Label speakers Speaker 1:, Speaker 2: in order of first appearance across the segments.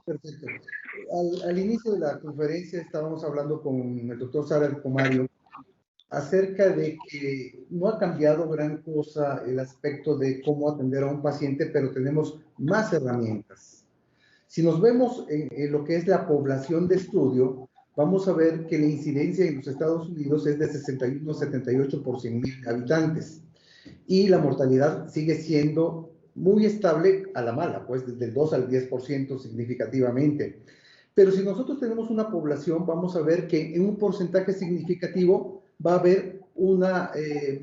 Speaker 1: Perfecto. Al inicio de la conferencia estábamos hablando con el doctor Sara Comario acerca de que no ha cambiado gran cosa el aspecto de cómo atender a un paciente, pero tenemos más herramientas. Si nos vemos en lo que es la población de estudio, vamos a ver que la incidencia en los Estados Unidos es de 61 a 78 por 100,000 habitantes y la mortalidad sigue siendo muy estable a la mala, pues desde el 2 al 10% significativamente. Pero si nosotros tenemos una población, vamos a ver que en un porcentaje significativo va a haber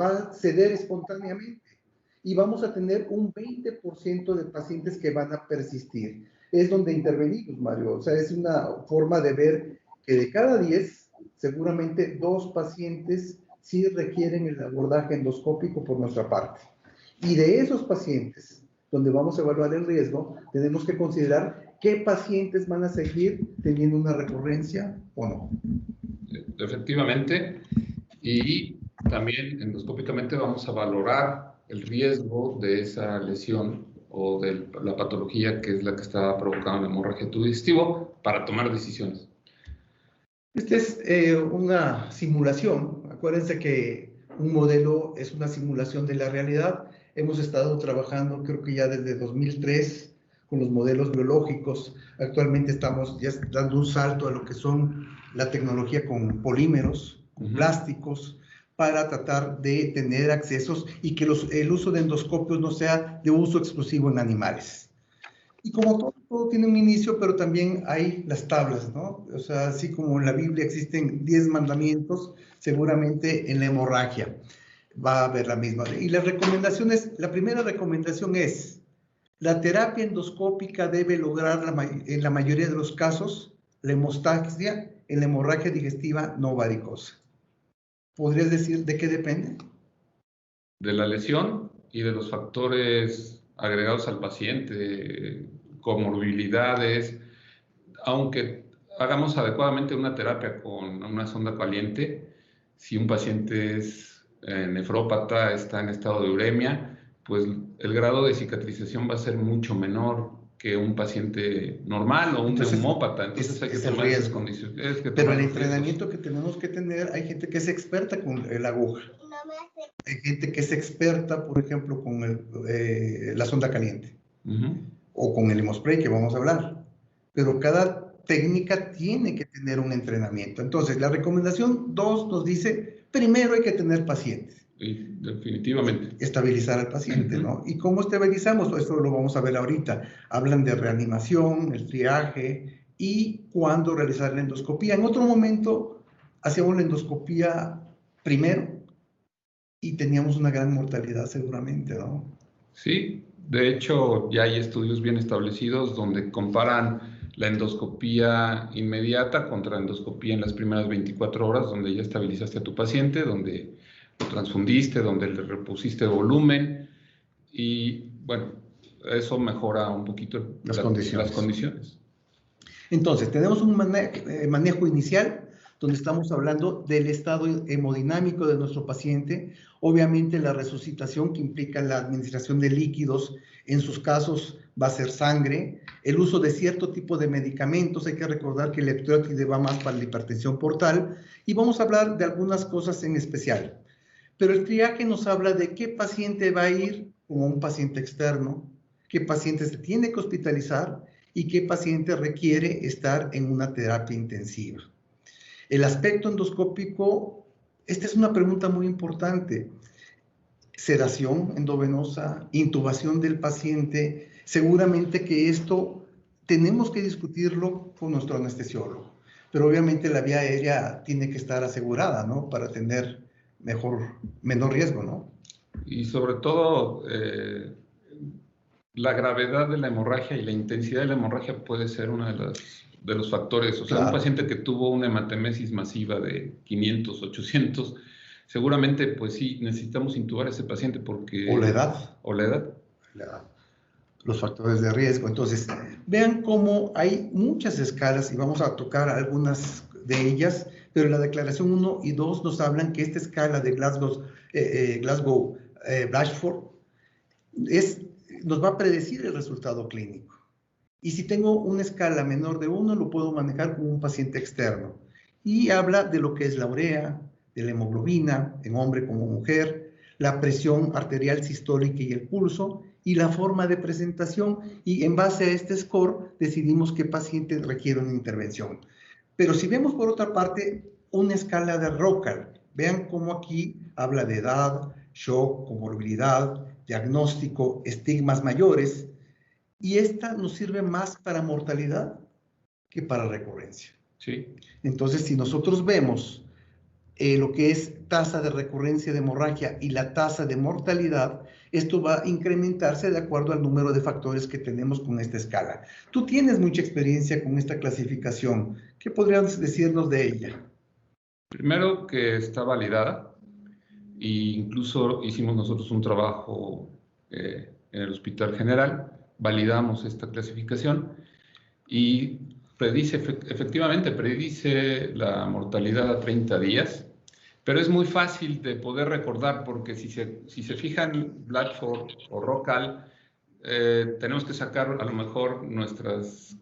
Speaker 1: va a ceder espontáneamente y vamos a tener un 20% de pacientes que van a persistir. Es donde intervenimos, Mario. O sea, es una forma de ver que de cada 10, seguramente 2 pacientes sí requieren el abordaje endoscópico por nuestra parte. Y de esos pacientes, donde vamos a evaluar el riesgo, tenemos que considerar qué pacientes van a seguir teniendo una recurrencia o no.
Speaker 2: Efectivamente, y también endoscópicamente vamos a valorar el riesgo de esa lesión o de la patología que es la que está provocando la hemorragia del tubo digestivo para tomar decisiones.
Speaker 1: Esta es una simulación. Acuérdense que un modelo es una simulación de la realidad. Hemos estado trabajando, creo que ya desde 2003, con los modelos biológicos. Actualmente estamos ya dando un salto a lo que son la tecnología con polímeros, con plásticos, para tratar de tener accesos y que el uso de endoscopios no sea de uso exclusivo en animales. Y como todo tiene un inicio, pero también hay las tablas, ¿no? O sea, así como en la Biblia existen 10 mandamientos, seguramente en la hemorragia va a haber la misma. Y las recomendaciones, la primera recomendación es, la terapia endoscópica debe lograr en la mayoría de los casos la hemostasia en la hemorragia digestiva no varicosa. ¿Podrías decir de qué depende?
Speaker 2: De la lesión y de los factores agregados al paciente, comorbilidades. Aunque hagamos adecuadamente una terapia con una sonda caliente, si un paciente es nefrópata, está en estado de uremia, pues el grado de cicatrización va a ser mucho menor que un paciente normal o un neumópata. Entonces hay que tomar esas condiciones.
Speaker 1: Pero el entrenamiento que tenemos que tener, hay gente que es experta con la aguja. Hay gente que es experta, por ejemplo, con la sonda caliente. O con el hemospray, que vamos a hablar. Pero cada técnica tiene que tener un entrenamiento. Entonces, la recomendación 2 nos dice, primero hay que tener pacientes.
Speaker 2: Sí, definitivamente.
Speaker 1: Estabilizar al paciente, ¿no? ¿Y cómo estabilizamos? Esto lo vamos a ver ahorita. Hablan de reanimación, el triaje y cuándo realizar la endoscopía. En otro momento hacíamos la endoscopía primero y teníamos una gran mortalidad seguramente, ¿no?
Speaker 2: Sí, de hecho ya hay estudios bien establecidos donde comparan la endoscopía inmediata contra la endoscopía en las primeras 24 horas, donde ya estabilizaste a tu paciente, donde lo transfundiste, donde le repusiste volumen y bueno, eso mejora un poquito las condiciones.
Speaker 1: Entonces, tenemos un manejo inicial donde estamos hablando del estado hemodinámico de nuestro paciente, obviamente la resucitación que implica la administración de líquidos, en sus casos va a ser sangre, el uso de cierto tipo de medicamentos, hay que recordar que el leptoide va más para la hipertensión portal, y vamos a hablar de algunas cosas en especial. Pero el triaje nos habla de qué paciente va a ir como un paciente externo, qué paciente se tiene que hospitalizar y qué paciente requiere estar en una terapia intensiva. El aspecto endoscópico, esta es una pregunta muy importante. Sedación endovenosa, intubación del paciente, seguramente que esto tenemos que discutirlo con nuestro anestesiólogo, pero obviamente la vía aérea tiene que estar asegurada, ¿no? Para tener menor riesgo, ¿no?
Speaker 2: Y sobre todo, la gravedad de la hemorragia y la intensidad de la hemorragia puede ser uno de los factores. O sea, un paciente que tuvo una hematemesis masiva de 500, 800, seguramente, pues sí, necesitamos intubar a ese paciente porque...
Speaker 1: O la edad.
Speaker 2: O la edad.
Speaker 1: Los factores de riesgo. Entonces, vean cómo hay muchas escalas y vamos a tocar algunas de ellas, pero en la declaración 1 y 2 nos hablan que esta escala de Glasgow-Blatchford nos va a predecir el resultado clínico. Y si tengo una escala menor de 1, lo puedo manejar como un paciente externo. Y habla de lo que es la urea, de la hemoglobina, en hombre como mujer, la presión arterial sistólica y el pulso, y la forma de presentación. Y en base a este score, decidimos qué paciente requiere una intervención. Pero si vemos por otra parte una escala de Rockall, vean cómo aquí habla de edad, shock, comorbilidad, diagnóstico, estigmas mayores, y esta nos sirve más para mortalidad que para recurrencia.
Speaker 2: Sí.
Speaker 1: Entonces, si nosotros vemos lo que es tasa de recurrencia de hemorragia y la tasa de mortalidad, esto va a incrementarse de acuerdo al número de factores que tenemos con esta escala. Tú tienes mucha experiencia con esta clasificación. ¿Qué podrías decirnos de ella?
Speaker 2: Primero, que está validada, e incluso hicimos nosotros un trabajo en el Hospital General, validamos esta clasificación y predice, efectivamente, predice la mortalidad a 30 días, pero es muy fácil de poder recordar porque si se fijan Blatchford o Rockall, tenemos que sacar a lo mejor nuestros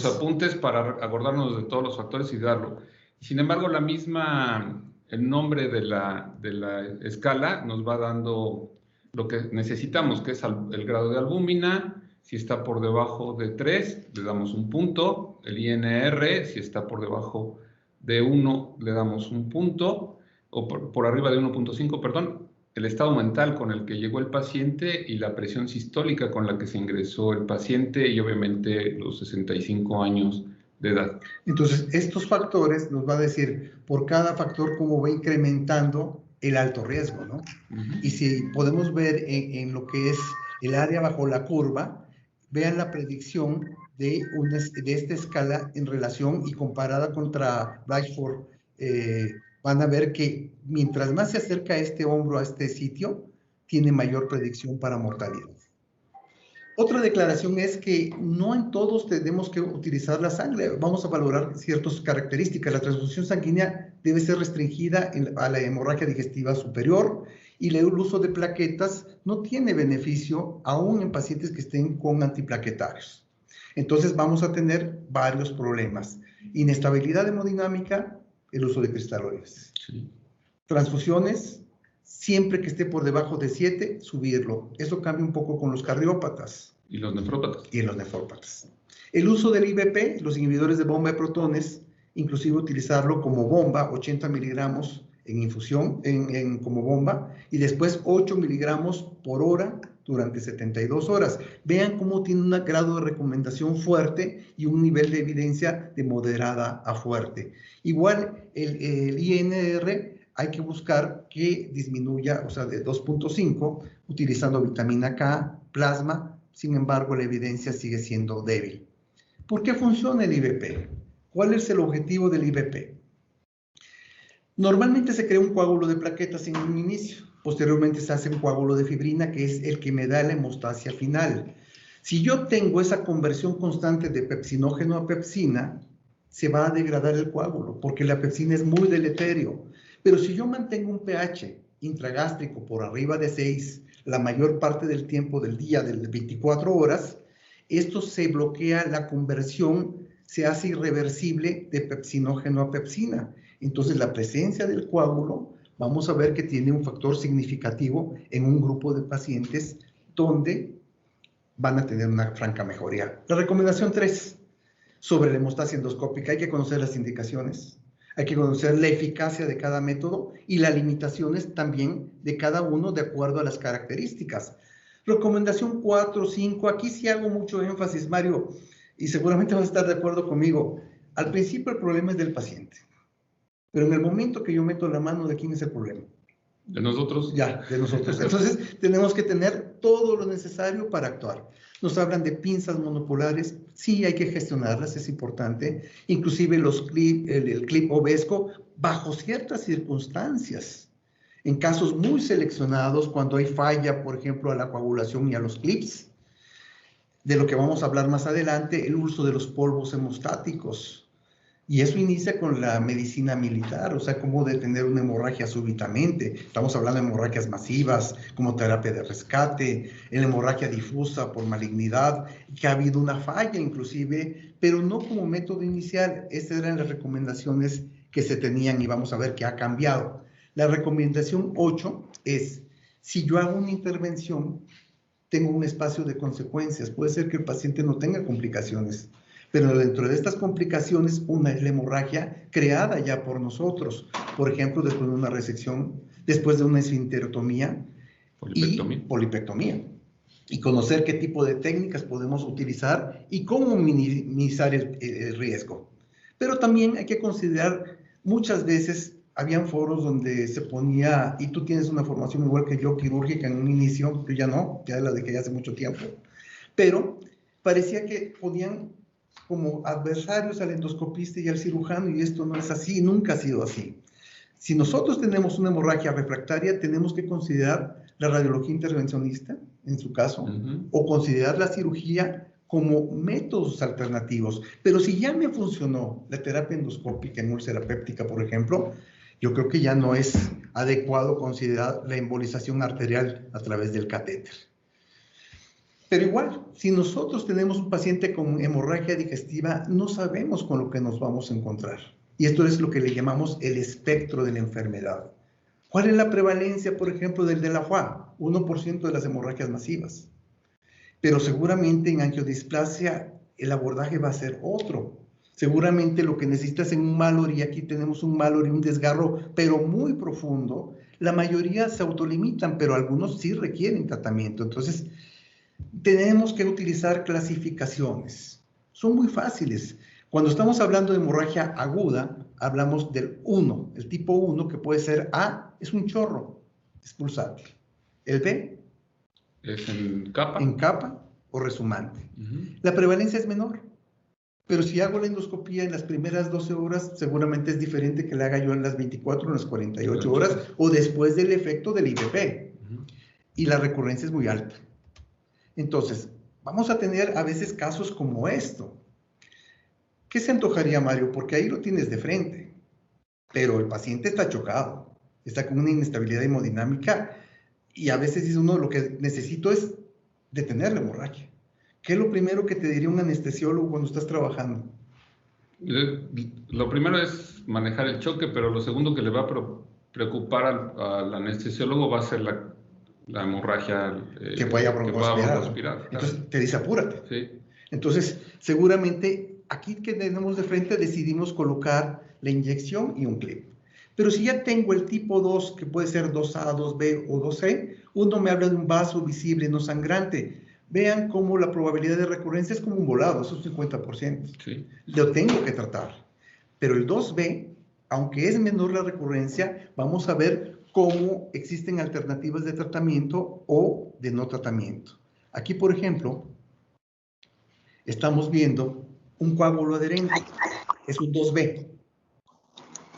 Speaker 2: apuntes para acordarnos de todos los factores y darlo. Sin embargo, el nombre de la escala nos va dando lo que necesitamos, que es el grado de albúmina. Si está por debajo de 3, le damos un punto. El INR, si está por debajo de 1, le damos un punto. O por arriba de 1.5, perdón. El estado mental con el que llegó el paciente y la presión sistólica con la que se ingresó el paciente y obviamente los 65 años de edad.
Speaker 1: Entonces, estos factores nos va a decir por cada factor cómo va incrementando el alto riesgo, ¿no? Y si podemos ver en lo que es el área bajo la curva, vean la predicción de esta escala en relación y comparada contra Blatchford, van a ver que mientras más se acerca este hombro a este sitio, tiene mayor predicción para mortalidad. Otra declaración es que no en todos tenemos que utilizar la sangre. Vamos a valorar ciertas características. La transfusión sanguínea debe ser restringida a la hemorragia digestiva superior y el uso de plaquetas no tiene beneficio aún en pacientes que estén con antiplaquetarios. Entonces vamos a tener varios problemas. Inestabilidad hemodinámica, el uso de cristaloides. Sí. Transfusiones, siempre que esté por debajo de 7, subirlo. Eso cambia un poco con los cardiópatas.
Speaker 2: Y los nefrópatas.
Speaker 1: Y los nefrópatas. El uso del IVP, los inhibidores de bomba de protones, inclusive utilizarlo como bomba, 80 miligramos en infusión, como bomba, y después 8 miligramos por hora durante 72 horas. Vean cómo tiene un grado de recomendación fuerte y un nivel de evidencia de moderada a fuerte. Igual el INR hay que buscar que disminuya, o sea, de 2.5, utilizando vitamina K, plasma. Sin embargo, la evidencia sigue siendo débil. ¿Por qué funciona el IVP? ¿Cuál es el objetivo del IVP? Normalmente se crea un coágulo de plaquetas en un inicio. Posteriormente se hace un coágulo de fibrina, que es el que me da la hemostasia final. Si yo tengo esa conversión constante de pepsinógeno a pepsina, se va a degradar el coágulo, porque la pepsina es muy deleterio. Pero si yo mantengo un pH intragástrico por arriba de 6, la mayor parte del tiempo del día, de 24 horas, esto se bloquea, la conversión se hace irreversible de pepsinógeno a pepsina. Entonces, la presencia del coágulo, vamos a ver que tiene un factor significativo en un grupo de pacientes donde van a tener una franca mejoría. La recomendación 3, sobre la hemostasia endoscópica, hay que conocer las indicaciones. Hay que conocer la eficacia de cada método y las limitaciones también de cada uno de acuerdo a las características. Recomendación 4, 5, aquí sí hago mucho énfasis, Mario, y seguramente vas a estar de acuerdo conmigo. Al principio el problema es del paciente, pero en el momento que yo meto la mano, ¿de quién es el problema?
Speaker 2: ¿De nosotros?
Speaker 1: Ya, de nosotros. Entonces tenemos que tener todo lo necesario para actuar. Nos hablan de pinzas monopolares, sí hay que gestionarlas, es importante. Inclusive el clip Ovesco, bajo ciertas circunstancias. En casos muy seleccionados, cuando hay falla, por ejemplo, a la coagulación y a los clips. De lo que vamos a hablar más adelante, el uso de los polvos hemostáticos. Y eso inicia con la medicina militar, o sea, cómo detener una hemorragia súbitamente. Estamos hablando de hemorragias masivas, como terapia de rescate, en la hemorragia difusa por malignidad, que ha habido una falla inclusive, pero no como método inicial. Estas eran las recomendaciones que se tenían y vamos a ver qué ha cambiado. La recomendación 8 es, si yo hago una intervención, tengo un espacio de consecuencias. Puede ser que el paciente no tenga complicaciones, pero dentro de estas complicaciones, una es la hemorragia creada ya por nosotros. Por ejemplo, después de una resección, después de una esfinterotomía y polipectomía. Y conocer qué tipo de técnicas podemos utilizar y cómo minimizar el riesgo. Pero también hay que considerar, muchas veces habían foros donde se ponía, y tú tienes una formación igual que yo, quirúrgica en un inicio, yo ya no, ya la dejé hace mucho tiempo, pero parecía que ponían como adversarios al endoscopista y al cirujano, y esto no es así, nunca ha sido así. Si nosotros tenemos una hemorragia refractaria, tenemos que considerar la radiología intervencionista, en su caso, o considerar la cirugía como métodos alternativos. Pero si ya me funcionó la terapia endoscópica en úlcera péptica, por ejemplo, yo creo que ya no es adecuado considerar la embolización arterial a través del catéter. Pero igual, si nosotros tenemos un paciente con hemorragia digestiva, no sabemos con lo que nos vamos a encontrar. Y esto es lo que le llamamos el espectro de la enfermedad. ¿Cuál es la prevalencia, por ejemplo, del de la FA? 1% de las hemorragias masivas. Pero seguramente en angiodisplasia el abordaje va a ser otro. Seguramente lo que necesitas en un Mallory, y aquí tenemos un Mallory, un desgarro, pero muy profundo, la mayoría se autolimitan, pero algunos sí requieren tratamiento. Entonces, tenemos que utilizar clasificaciones. Son muy fáciles. Cuando estamos hablando de hemorragia aguda, hablamos del 1. El tipo 1, que puede ser A, es un chorro, es pulsátil. El B
Speaker 2: es en capa.
Speaker 1: En capa o resumante. La prevalencia es menor. Pero si hago la endoscopía en las primeras 12 horas, seguramente es diferente que la haga yo en las 24 o en las 48 horas o después del efecto del IVP. Y la recurrencia es muy alta. Entonces, vamos a tener a veces casos como esto. ¿Qué se antojaría, Mario? Porque ahí lo tienes de frente, pero el paciente está chocado, está con una inestabilidad hemodinámica y a veces dice uno, lo que necesito es detener la hemorragia. ¿Qué es lo primero que te diría un anestesiólogo cuando estás trabajando?
Speaker 2: Lo primero es manejar el choque, pero lo segundo que le va a preocupar al anestesiólogo va a ser la hemorragia
Speaker 1: que vaya a broncoaspirar.
Speaker 2: Claro.
Speaker 1: Entonces te dice apúrate.
Speaker 2: Sí.
Speaker 1: Entonces, seguramente aquí que tenemos de frente decidimos colocar la inyección y un clip. Pero si ya tengo el tipo 2, que puede ser 2A, 2B o 2C, uno me habla de un vaso visible no sangrante. Vean cómo la probabilidad de recurrencia es como un volado, es un 50%.
Speaker 2: Sí.
Speaker 1: Lo tengo que tratar. Pero el 2B, aunque es menor la recurrencia, vamos a ver cómo existen alternativas de tratamiento o de no tratamiento. Aquí, por ejemplo, estamos viendo un coágulo adherente, es un 2B,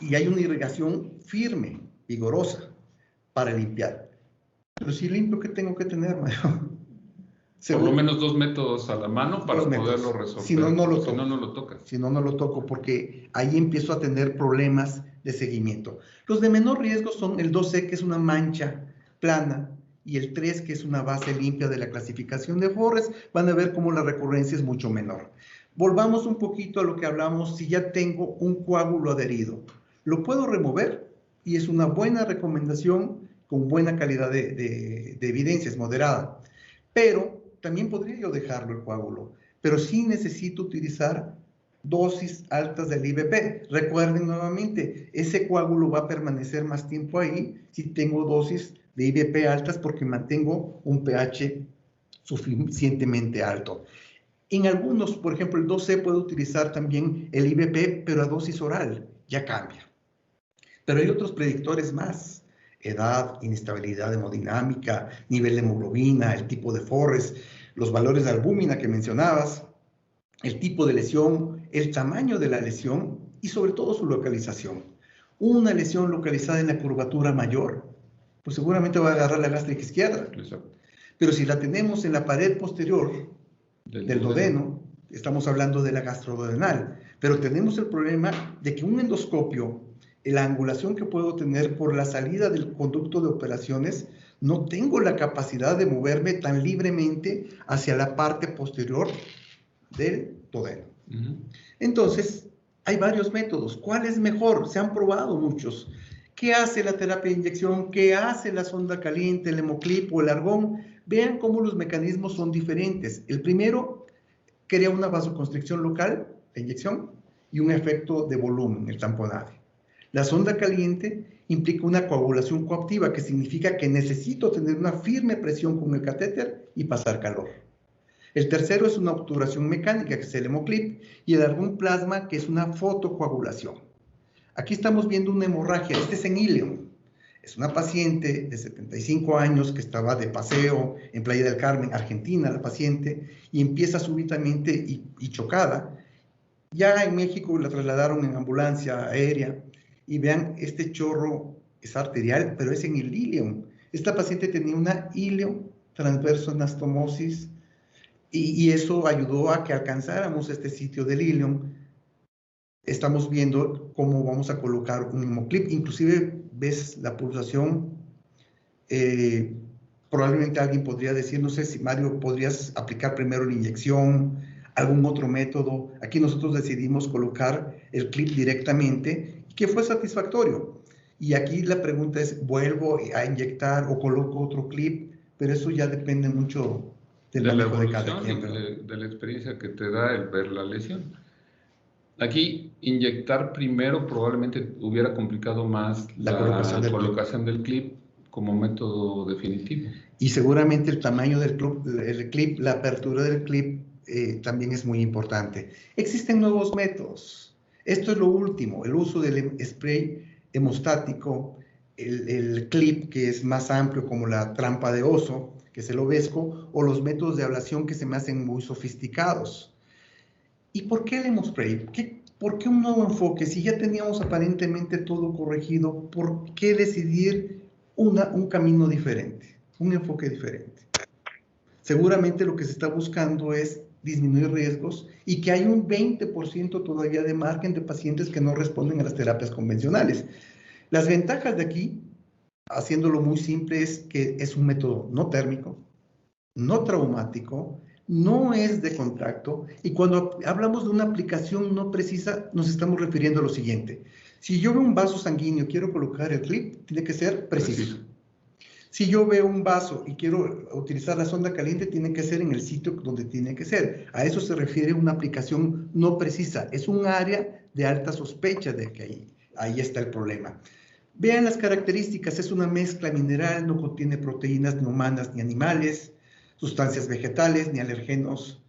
Speaker 1: y hay una irrigación firme, vigorosa, para limpiar. Pero si limpio, ¿qué tengo que tener, Mario?
Speaker 2: Por lo menos 2 métodos a la mano para poderlo resolver.
Speaker 1: Si no, no lo toco.
Speaker 2: Si no, no lo tocas.
Speaker 1: Si no, no lo toco, porque ahí empiezo a tener problemas de seguimiento. Los de menor riesgo son el 2C, que es una mancha plana, y el 3, que es una base limpia de la clasificación de Forrest. Van a ver cómo la recurrencia es mucho menor. Volvamos un poquito a lo que hablamos. Si ya tengo un coágulo adherido, lo puedo remover y es una buena recomendación con buena calidad de evidencia, es moderada. Pero también podría yo dejarlo el coágulo, pero sí necesito utilizar dosis altas del IVP. Recuerden nuevamente, ese coágulo va a permanecer más tiempo ahí si tengo dosis de IVP altas porque mantengo un pH suficientemente alto. En algunos, por ejemplo, el 2C puede utilizar también el IVP, pero a dosis oral, ya cambia. Pero hay otros predictores más. Edad, inestabilidad hemodinámica, nivel de hemoglobina, el tipo de Forrest, los valores de albúmina que mencionabas, el tipo de lesión, el tamaño de la lesión y sobre todo su localización. Una lesión localizada en la curvatura mayor, pues seguramente va a agarrar la gástrica izquierda.
Speaker 2: Exacto.
Speaker 1: Pero si la tenemos en la pared posterior del duodeno, estamos hablando de la gastroduodenal. Pero tenemos el problema de que un endoscopio, la angulación que puedo tener por la salida del conducto de operaciones, no tengo la capacidad de moverme tan libremente hacia la parte posterior del duodeno. Entonces, hay varios métodos. ¿Cuál es mejor? Se han probado muchos. ¿Qué hace la terapia de inyección? ¿Qué hace la sonda caliente, el hemoclip o el argón? Vean cómo los mecanismos son diferentes. El primero crea una vasoconstricción local, la inyección, y un efecto de volumen, el tamponaje. La sonda caliente implica una coagulación coactiva, que significa que necesito tener una firme presión con el catéter y pasar calor. El tercero es una obturación mecánica, que es el hemoclip, y el argón plasma, que es una fotocoagulación. Aquí estamos viendo una hemorragia, este es en Ilion. Es una paciente de 75 años que estaba de paseo en Playa del Carmen, Argentina, la paciente, y empieza súbitamente y chocada. Ya en México la trasladaron en ambulancia aérea, y vean, este chorro es arterial, pero es en el ilion. Esta paciente tenía una iliotransversoanastomosis, y eso ayudó a que alcanzáramos este sitio del ilion. Estamos viendo cómo vamos a colocar un hemoclip, inclusive ves la pulsación. Probablemente alguien podría decir, no sé si Mario, podrías aplicar primero la inyección, algún otro método. Aquí nosotros decidimos colocar el clip directamente, que fue satisfactorio. Y aquí la pregunta es, ¿vuelvo a inyectar o coloco otro clip? Pero eso ya depende mucho del manejo de cada quien.
Speaker 2: De la experiencia que te da el ver la lesión. Aquí, inyectar primero probablemente hubiera complicado más la colocación del clip como método definitivo.
Speaker 1: Y seguramente el tamaño del clip, la apertura del clip también es muy importante. Existen nuevos métodos. Esto es lo último, el uso del spray hemostático, el clip que es más amplio como la trampa de oso, que es el Ovesco, o los métodos de ablación que se me hacen muy sofisticados. ¿Y por qué el hemospray? ¿Por qué un nuevo enfoque? Si ya teníamos aparentemente todo corregido, ¿por qué decidir un camino diferente, un enfoque diferente? Seguramente lo que se está buscando es disminuir riesgos y que hay un 20% todavía de margen de pacientes que no responden a las terapias convencionales. Las ventajas de aquí, haciéndolo muy simple, es que es un método no térmico, no traumático, no es de contacto, y cuando hablamos de una aplicación no precisa, nos estamos refiriendo a lo siguiente. Si yo veo un vaso sanguíneo y quiero colocar el clip, tiene que ser preciso. Si yo veo un vaso y quiero utilizar la sonda caliente, tiene que ser en el sitio donde tiene que ser. A eso se refiere una aplicación no precisa. Es un área de alta sospecha de que ahí está el problema. Vean las características. Es una mezcla mineral, no contiene proteínas ni humanas ni animales, sustancias vegetales ni alergenos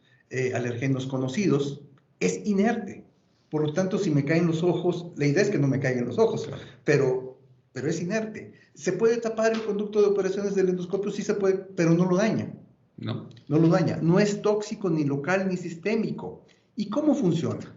Speaker 1: conocidos. Es inerte. Por lo tanto, si me caen los ojos, la idea es que no me caigan los ojos, pero es inerte. ¿Se puede tapar el conducto de operaciones del endoscopio? Sí se puede, pero no lo daña. No lo daña. No es tóxico ni local ni sistémico. ¿Y cómo funciona?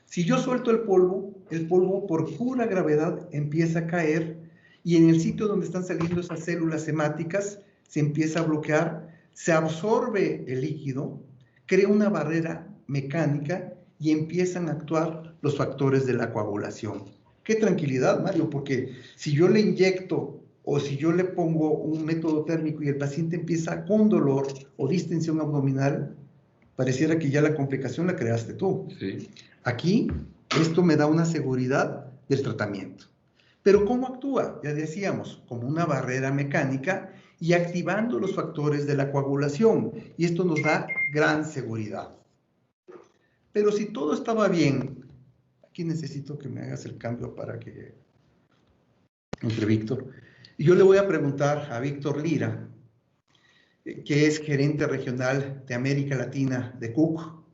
Speaker 1: Si yo suelto el polvo por pura gravedad empieza a caer, y en el sitio donde están saliendo esas células hemáticas se empieza a bloquear, se absorbe el líquido, crea una barrera mecánica y empiezan a actuar los factores de la coagulación. Qué tranquilidad, Mario, porque si yo le inyecto o si yo le pongo un método térmico y el paciente empieza con dolor o distensión abdominal, pareciera que ya la complicación la creaste tú.
Speaker 2: Sí.
Speaker 1: Aquí, esto me da una seguridad del tratamiento. Pero ¿cómo actúa? Ya decíamos, como una barrera mecánica y activando los factores de la coagulación. Y esto nos da gran seguridad. Pero si todo estaba bien, aquí necesito que me hagas el cambio para que... entre Víctor. Y yo le voy a preguntar a Víctor Lira, que es gerente regional de América Latina de Cook.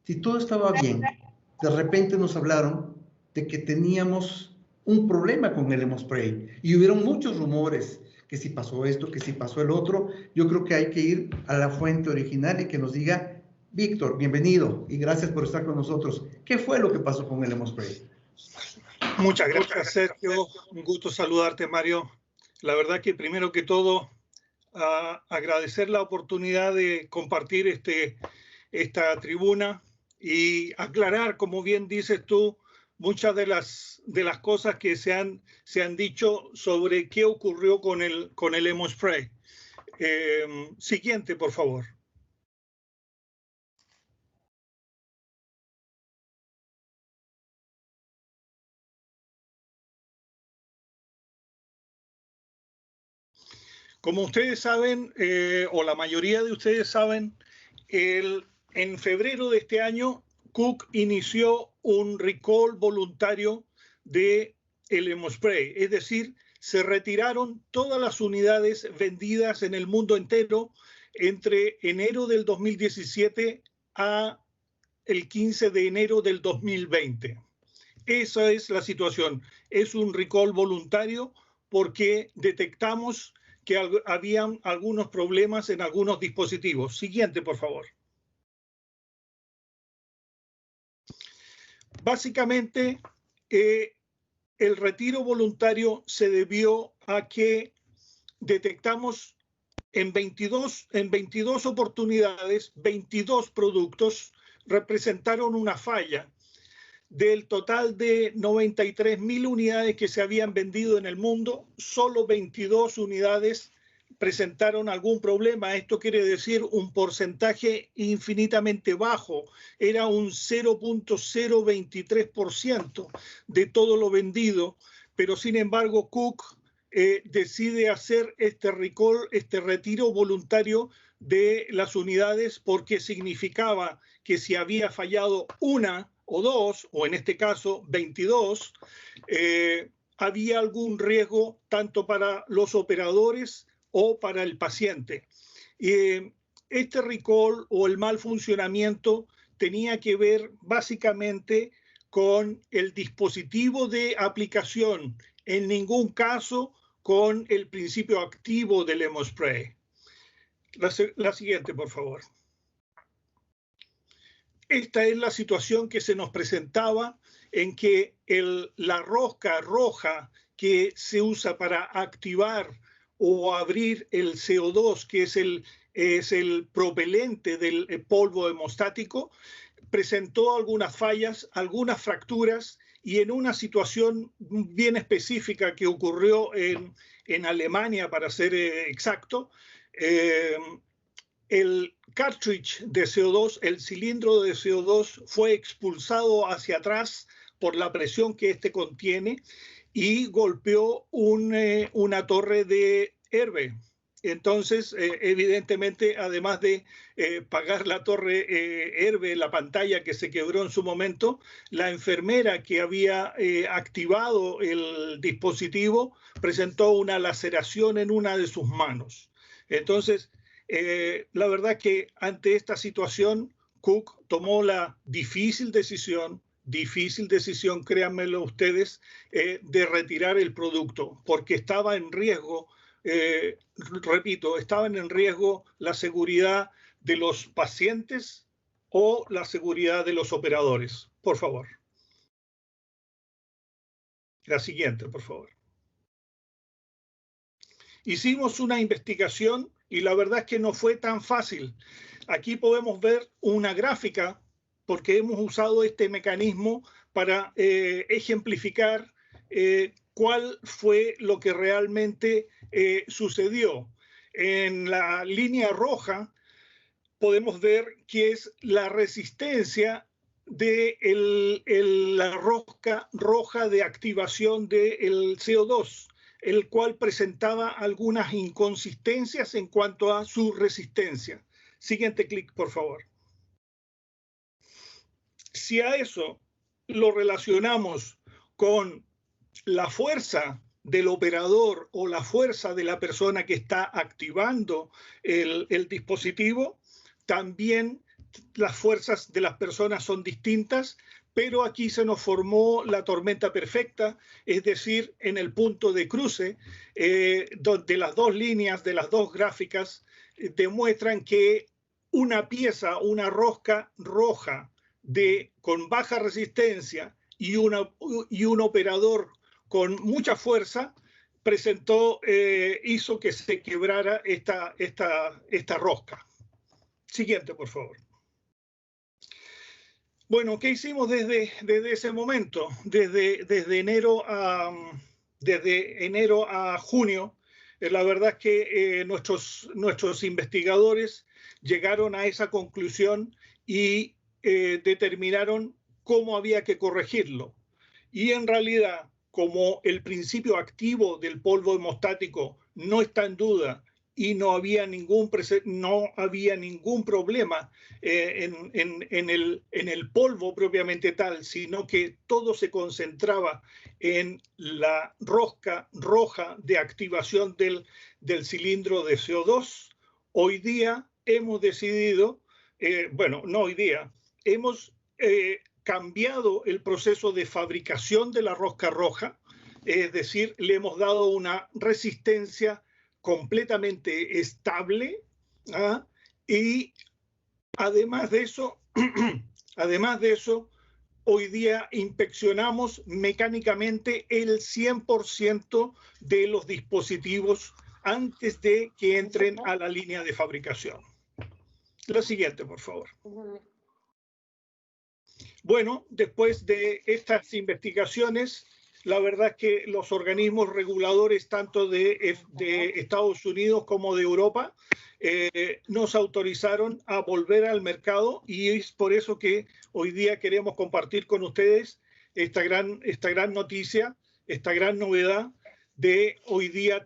Speaker 1: Si todo estaba bien, de repente nos hablaron de que teníamos un problema con el hemospray y hubieron muchos rumores que si pasó esto, que si pasó el otro. Yo creo que hay que ir a la fuente original y que nos diga, Víctor, bienvenido y gracias por estar con nosotros. ¿Qué fue lo que pasó con el hemospray?
Speaker 3: Muchas gracias, Sergio. Un gusto saludarte, Mario. La verdad que primero que todo, agradecer la oportunidad de compartir esta tribuna y aclarar, como bien dices tú, muchas de las cosas que se han dicho sobre qué ocurrió con el Hemospray. Siguiente, por favor. Como ustedes saben, o la mayoría de ustedes saben, en febrero de este año, Cook inició un recall voluntario de el Hemospray, es decir, se retiraron todas las unidades vendidas en el mundo entero entre enero del 2017 a el 15 de enero del 2020. Esa es la situación. Es un recall voluntario porque detectamos que habían algunos problemas en algunos dispositivos. Siguiente, por favor. Básicamente, el retiro voluntario se debió a que detectamos en 22 oportunidades, 22 productos representaron una falla. Del total de 93.000 unidades que se habían vendido en el mundo, solo 22 unidades presentaron algún problema. Esto quiere decir un porcentaje infinitamente bajo. Era un 0.023% de todo lo vendido, pero sin embargo Cook decide hacer este recall, este retiro voluntario de las unidades porque significaba que si había fallado una o dos, o en este caso 22, había algún riesgo tanto para los operadores o para el paciente. Este recall o el mal funcionamiento tenía que ver básicamente con el dispositivo de aplicación, en ningún caso con el principio activo del Hemospray. La siguiente, por favor. Esta es la situación que se nos presentaba en que la rosca roja que se usa para activar o abrir el CO2, que es el propelente del polvo hemostático, presentó algunas fallas, algunas fracturas y en una situación bien específica que ocurrió en Alemania, para ser exacto, el cartridge de CO2, el cilindro de CO2 fue expulsado hacia atrás por la presión que este contiene y golpeó una torre de Herbe. Entonces, evidentemente, además de pagar la torre Herbe, la pantalla que se quebró en su momento, la enfermera que había activado el dispositivo presentó una laceración en una de sus manos. Entonces, la verdad que ante esta situación, Cook tomó la difícil decisión, créanmelo ustedes, de retirar el producto, porque estaba en riesgo, repito, estaban en riesgo la seguridad de los pacientes o la seguridad de los operadores. Por favor. La siguiente, por favor. Hicimos una investigación y la verdad es que no fue tan fácil. Aquí podemos ver una gráfica porque hemos usado este mecanismo para ejemplificar cuál fue lo que realmente sucedió. En la línea roja podemos ver que es la resistencia de la rosca roja de activación del CO2, el cual presentaba algunas inconsistencias en cuanto a su resistencia. Siguiente clic, por favor. Si a eso lo relacionamos con la fuerza del operador o la fuerza de la persona que está activando el dispositivo, también las fuerzas de las personas son distintas, pero aquí se nos formó la tormenta perfecta, es decir, en el punto de cruce, donde las dos líneas de las dos gráficas demuestran que una pieza, una rosca roja con baja resistencia y un operador con mucha fuerza hizo que se quebrara esta rosca. Siguiente, por favor. Bueno, ¿qué hicimos desde ese momento? Desde enero a junio, la verdad es que nuestros investigadores llegaron a esa conclusión y determinaron cómo había que corregirlo. Y en realidad, como el principio activo del polvo hemostático no está en duda y no había ningún problema en el polvo propiamente tal, sino que todo se concentraba en la rosca roja de activación del cilindro de CO2, hoy día hemos decidido, no hoy día, hemos cambiado el proceso de fabricación de la rosca roja, es decir, le hemos dado una resistencia completamente estable, ¿ah? Y además de eso, hoy día inspeccionamos mecánicamente el 100% de los dispositivos antes de que entren a la línea de fabricación. La siguiente, por favor. Bueno, después de estas investigaciones, la verdad es que los organismos reguladores tanto de Estados Unidos como de Europa nos autorizaron a volver al mercado, y es por eso que hoy día queremos compartir con ustedes esta gran noticia, esta gran novedad de hoy día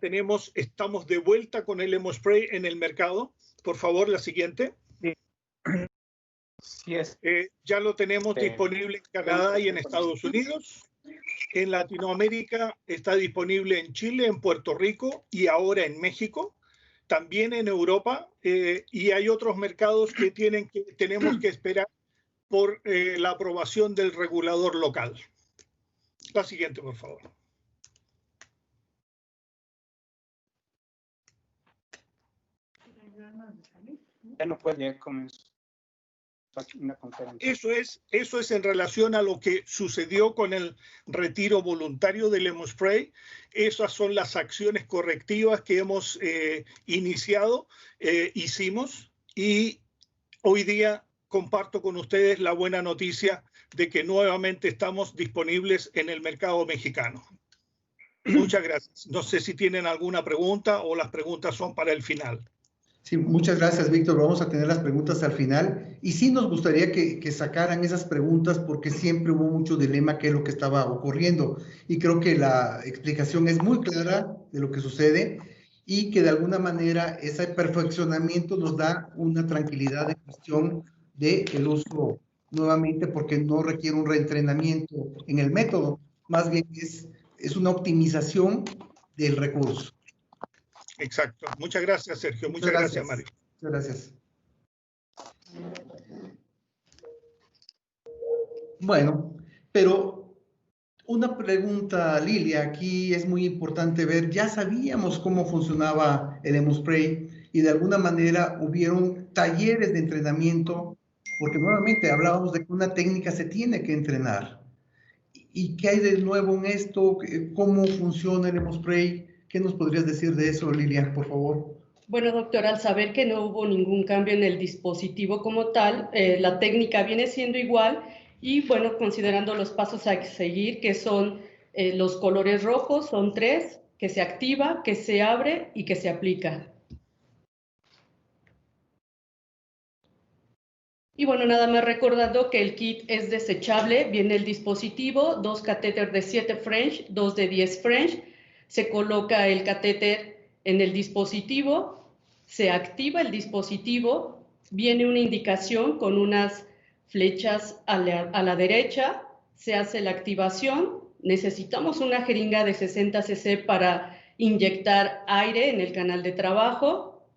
Speaker 3: estamos de vuelta con el Hemospray en el mercado. Por favor, la siguiente.
Speaker 4: Sí es.
Speaker 3: Ya lo tenemos disponible en Canadá y en Estados Unidos. En Latinoamérica está disponible en Chile, en Puerto Rico y ahora en México. También en Europa, y hay otros mercados que tenemos que esperar por la aprobación del regulador local. La siguiente, por favor.
Speaker 4: Ya no puede comenzar una conferencia.
Speaker 3: Eso es en relación a lo que sucedió con el retiro voluntario del Hemospray. Esas son las acciones correctivas que hemos hicimos, y hoy día comparto con ustedes la buena noticia de que nuevamente estamos disponibles en el mercado mexicano. Muchas gracias. No sé si tienen alguna pregunta o las preguntas son para el final.
Speaker 1: Sí, muchas gracias, Víctor. Vamos a tener las preguntas al final. Y sí nos gustaría que sacaran esas preguntas, porque siempre hubo mucho dilema qué es lo que estaba ocurriendo. Y creo que la explicación es muy clara de lo que sucede, y que de alguna manera ese perfeccionamiento nos da una tranquilidad en cuestión del uso nuevamente, porque no requiere un reentrenamiento en el método. Más bien es una optimización del recurso.
Speaker 3: Exacto. Muchas gracias, Sergio. Muchas gracias, Mario.
Speaker 1: Muchas gracias. Bueno, pero una pregunta, Lilia, aquí es muy importante ver, ya sabíamos cómo funcionaba el Hemospray y de alguna manera hubieron talleres de entrenamiento, porque nuevamente hablábamos de que una técnica se tiene que entrenar. ¿Y qué hay de nuevo en esto? ¿Cómo funciona el Hemospray? ¿Qué nos podrías decir de eso, Lilia, por favor?
Speaker 5: Bueno, doctor, al saber que no hubo ningún cambio en el dispositivo como tal, la técnica viene siendo igual, y bueno, considerando los pasos a seguir, que son los colores rojos, son 3, que se activa, que se abre y que se aplica. Y bueno, nada más recordando que el kit es desechable, viene el dispositivo, 2 catéteres de 7 French, 2 de 10 French. Se coloca el catéter en el dispositivo, se activa el dispositivo, viene una indicación con unas flechas a la derecha, se hace la activación, necesitamos una jeringa de 60 cc para inyectar aire en el canal de trabajo,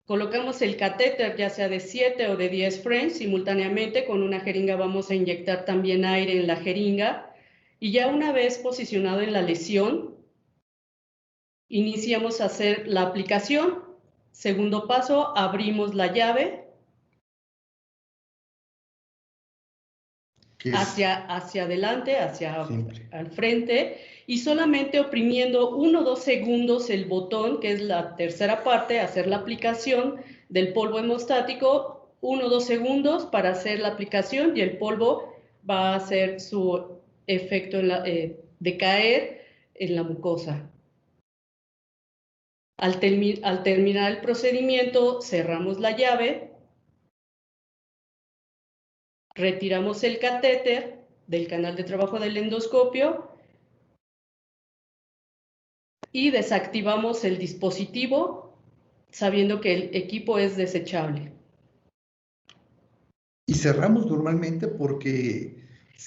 Speaker 5: colocamos el catéter ya sea de 7 o de 10 French, simultáneamente con una jeringa vamos a inyectar también aire en la jeringa, y ya una vez posicionado en la lesión, iniciamos a hacer la aplicación. Segundo paso, abrimos la llave hacia adelante, al frente, y solamente oprimiendo 1 o 2 segundos el botón, que es la tercera parte, hacer la aplicación del polvo hemostático, 1 o 2 segundos para hacer la aplicación y el polvo va a hacer su efecto de caer en la mucosa. Al terminar el procedimiento, cerramos la llave, retiramos el catéter del canal de trabajo del endoscopio y desactivamos el dispositivo sabiendo que el equipo es desechable.
Speaker 1: Y cerramos normalmente porque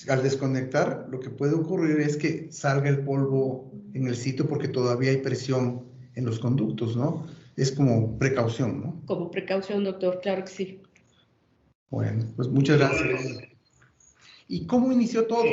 Speaker 1: al desconectar lo que puede ocurrir es que salga el polvo en el sitio porque todavía hay presión en los conductos, ¿no? Es como precaución, ¿no?
Speaker 5: Como precaución, doctor, claro que sí.
Speaker 1: Bueno, pues muchas gracias. ¿Y cómo inició todo?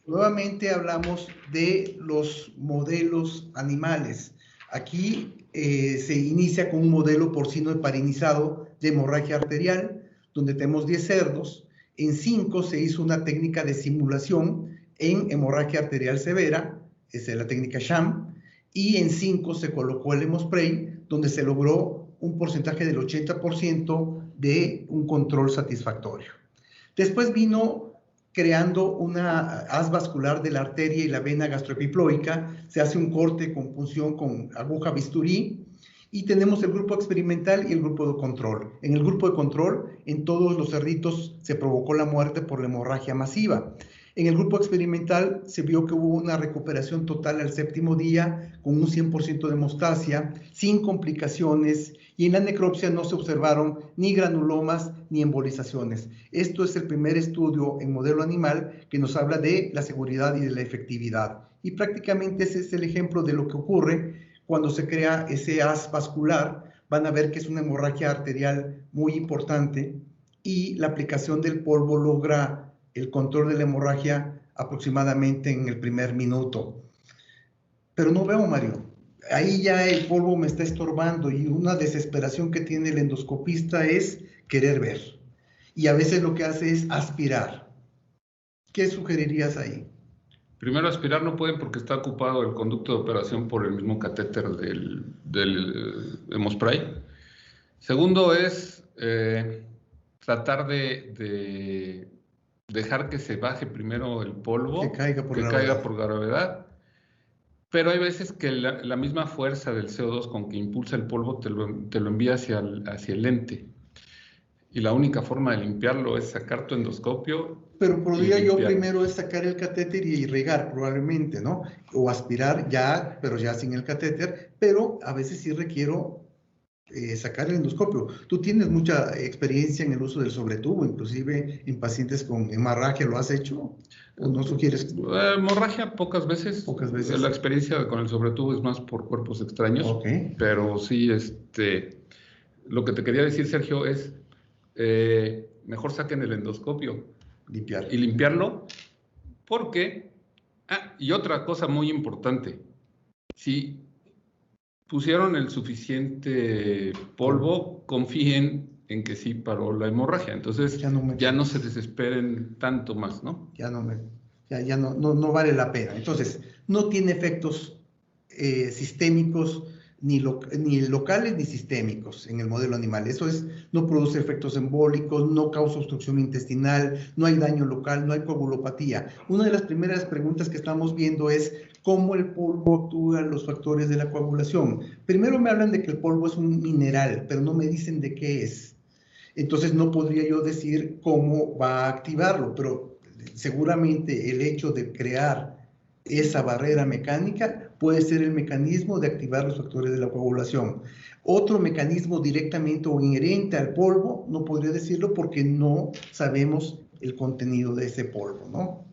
Speaker 1: Nuevamente hablamos de los modelos animales. Aquí se inicia con un modelo porcino heparinizado de hemorragia arterial, donde tenemos 10 cerdos. En 5 se hizo una técnica de simulación en hemorragia arterial severa, esa es la técnica sham, y en 5 se colocó el hemospray, donde se logró un porcentaje del 80% de un control satisfactorio. Después vino creando una haz vascular de la arteria y la vena gastroepiploica, se hace un corte con punción con aguja bisturí, y tenemos el grupo experimental y el grupo de control. En el grupo de control, en todos los cerditos se provocó la muerte por la hemorragia masiva. En el grupo experimental se vio que hubo una recuperación total al 7º día con un 100% de hemostasia, sin complicaciones, y en la necropsia no se observaron ni granulomas ni embolizaciones. Esto es el primer estudio en modelo animal que nos habla de la seguridad y de la efectividad. Y prácticamente ese es el ejemplo de lo que ocurre cuando se crea ese haz vascular. Van a ver que es una hemorragia arterial muy importante y la aplicación del polvo logra el control de la hemorragia aproximadamente en el primer minuto. Pero no veo, Mario. Ahí ya el polvo me está estorbando y una desesperación que tiene el endoscopista es querer ver. Y a veces lo que hace es aspirar. ¿Qué sugerirías ahí?
Speaker 2: Primero, aspirar no pueden porque está ocupado el conducto de operación por el mismo catéter del hemospray. Segundo es tratar de dejar que se baje primero el polvo,
Speaker 1: que caiga
Speaker 2: por gravedad. Pero hay veces que la misma fuerza del CO2 con que impulsa el polvo te lo envía hacia el lente. Y la única forma de limpiarlo es sacar tu endoscopio.
Speaker 1: Pero podría yo primero es sacar el catéter y irrigar probablemente, ¿no? O aspirar ya, pero ya sin el catéter. Pero a veces sí requiero sacar el endoscopio. Tú tienes mucha experiencia en el uso del sobretubo, inclusive en pacientes con hemorragia, ¿lo has hecho? ¿O no sugieres?
Speaker 2: Hemorragia pocas veces.
Speaker 1: Pocas veces.
Speaker 2: La experiencia con el sobretubo es más por cuerpos extraños.
Speaker 1: Okay.
Speaker 2: Pero sí, lo que te quería decir, Sergio, es mejor saquen el endoscopio.
Speaker 1: Limpiar.
Speaker 2: Y limpiarlo, porque... y otra cosa muy importante. Si pusieron el suficiente polvo, confíen en que sí paró la hemorragia. Entonces, ya no se desesperen tanto más, ¿no?
Speaker 1: Ya no vale la pena. Entonces, no tiene efectos sistémicos, ni locales ni sistémicos en el modelo animal. Eso es, no produce efectos embólicos, no causa obstrucción intestinal, no hay daño local, no hay coagulopatía. Una de las primeras preguntas que estamos viendo es cómo el polvo actúa en los factores de la coagulación. Primero me hablan de que el polvo es un mineral, pero no me dicen de qué es. Entonces no podría yo decir cómo va a activarlo, pero seguramente el hecho de crear esa barrera mecánica puede ser el mecanismo de activar los factores de la coagulación. Otro mecanismo directamente o inherente al polvo, no podría decirlo porque no sabemos el contenido de ese polvo, ¿no?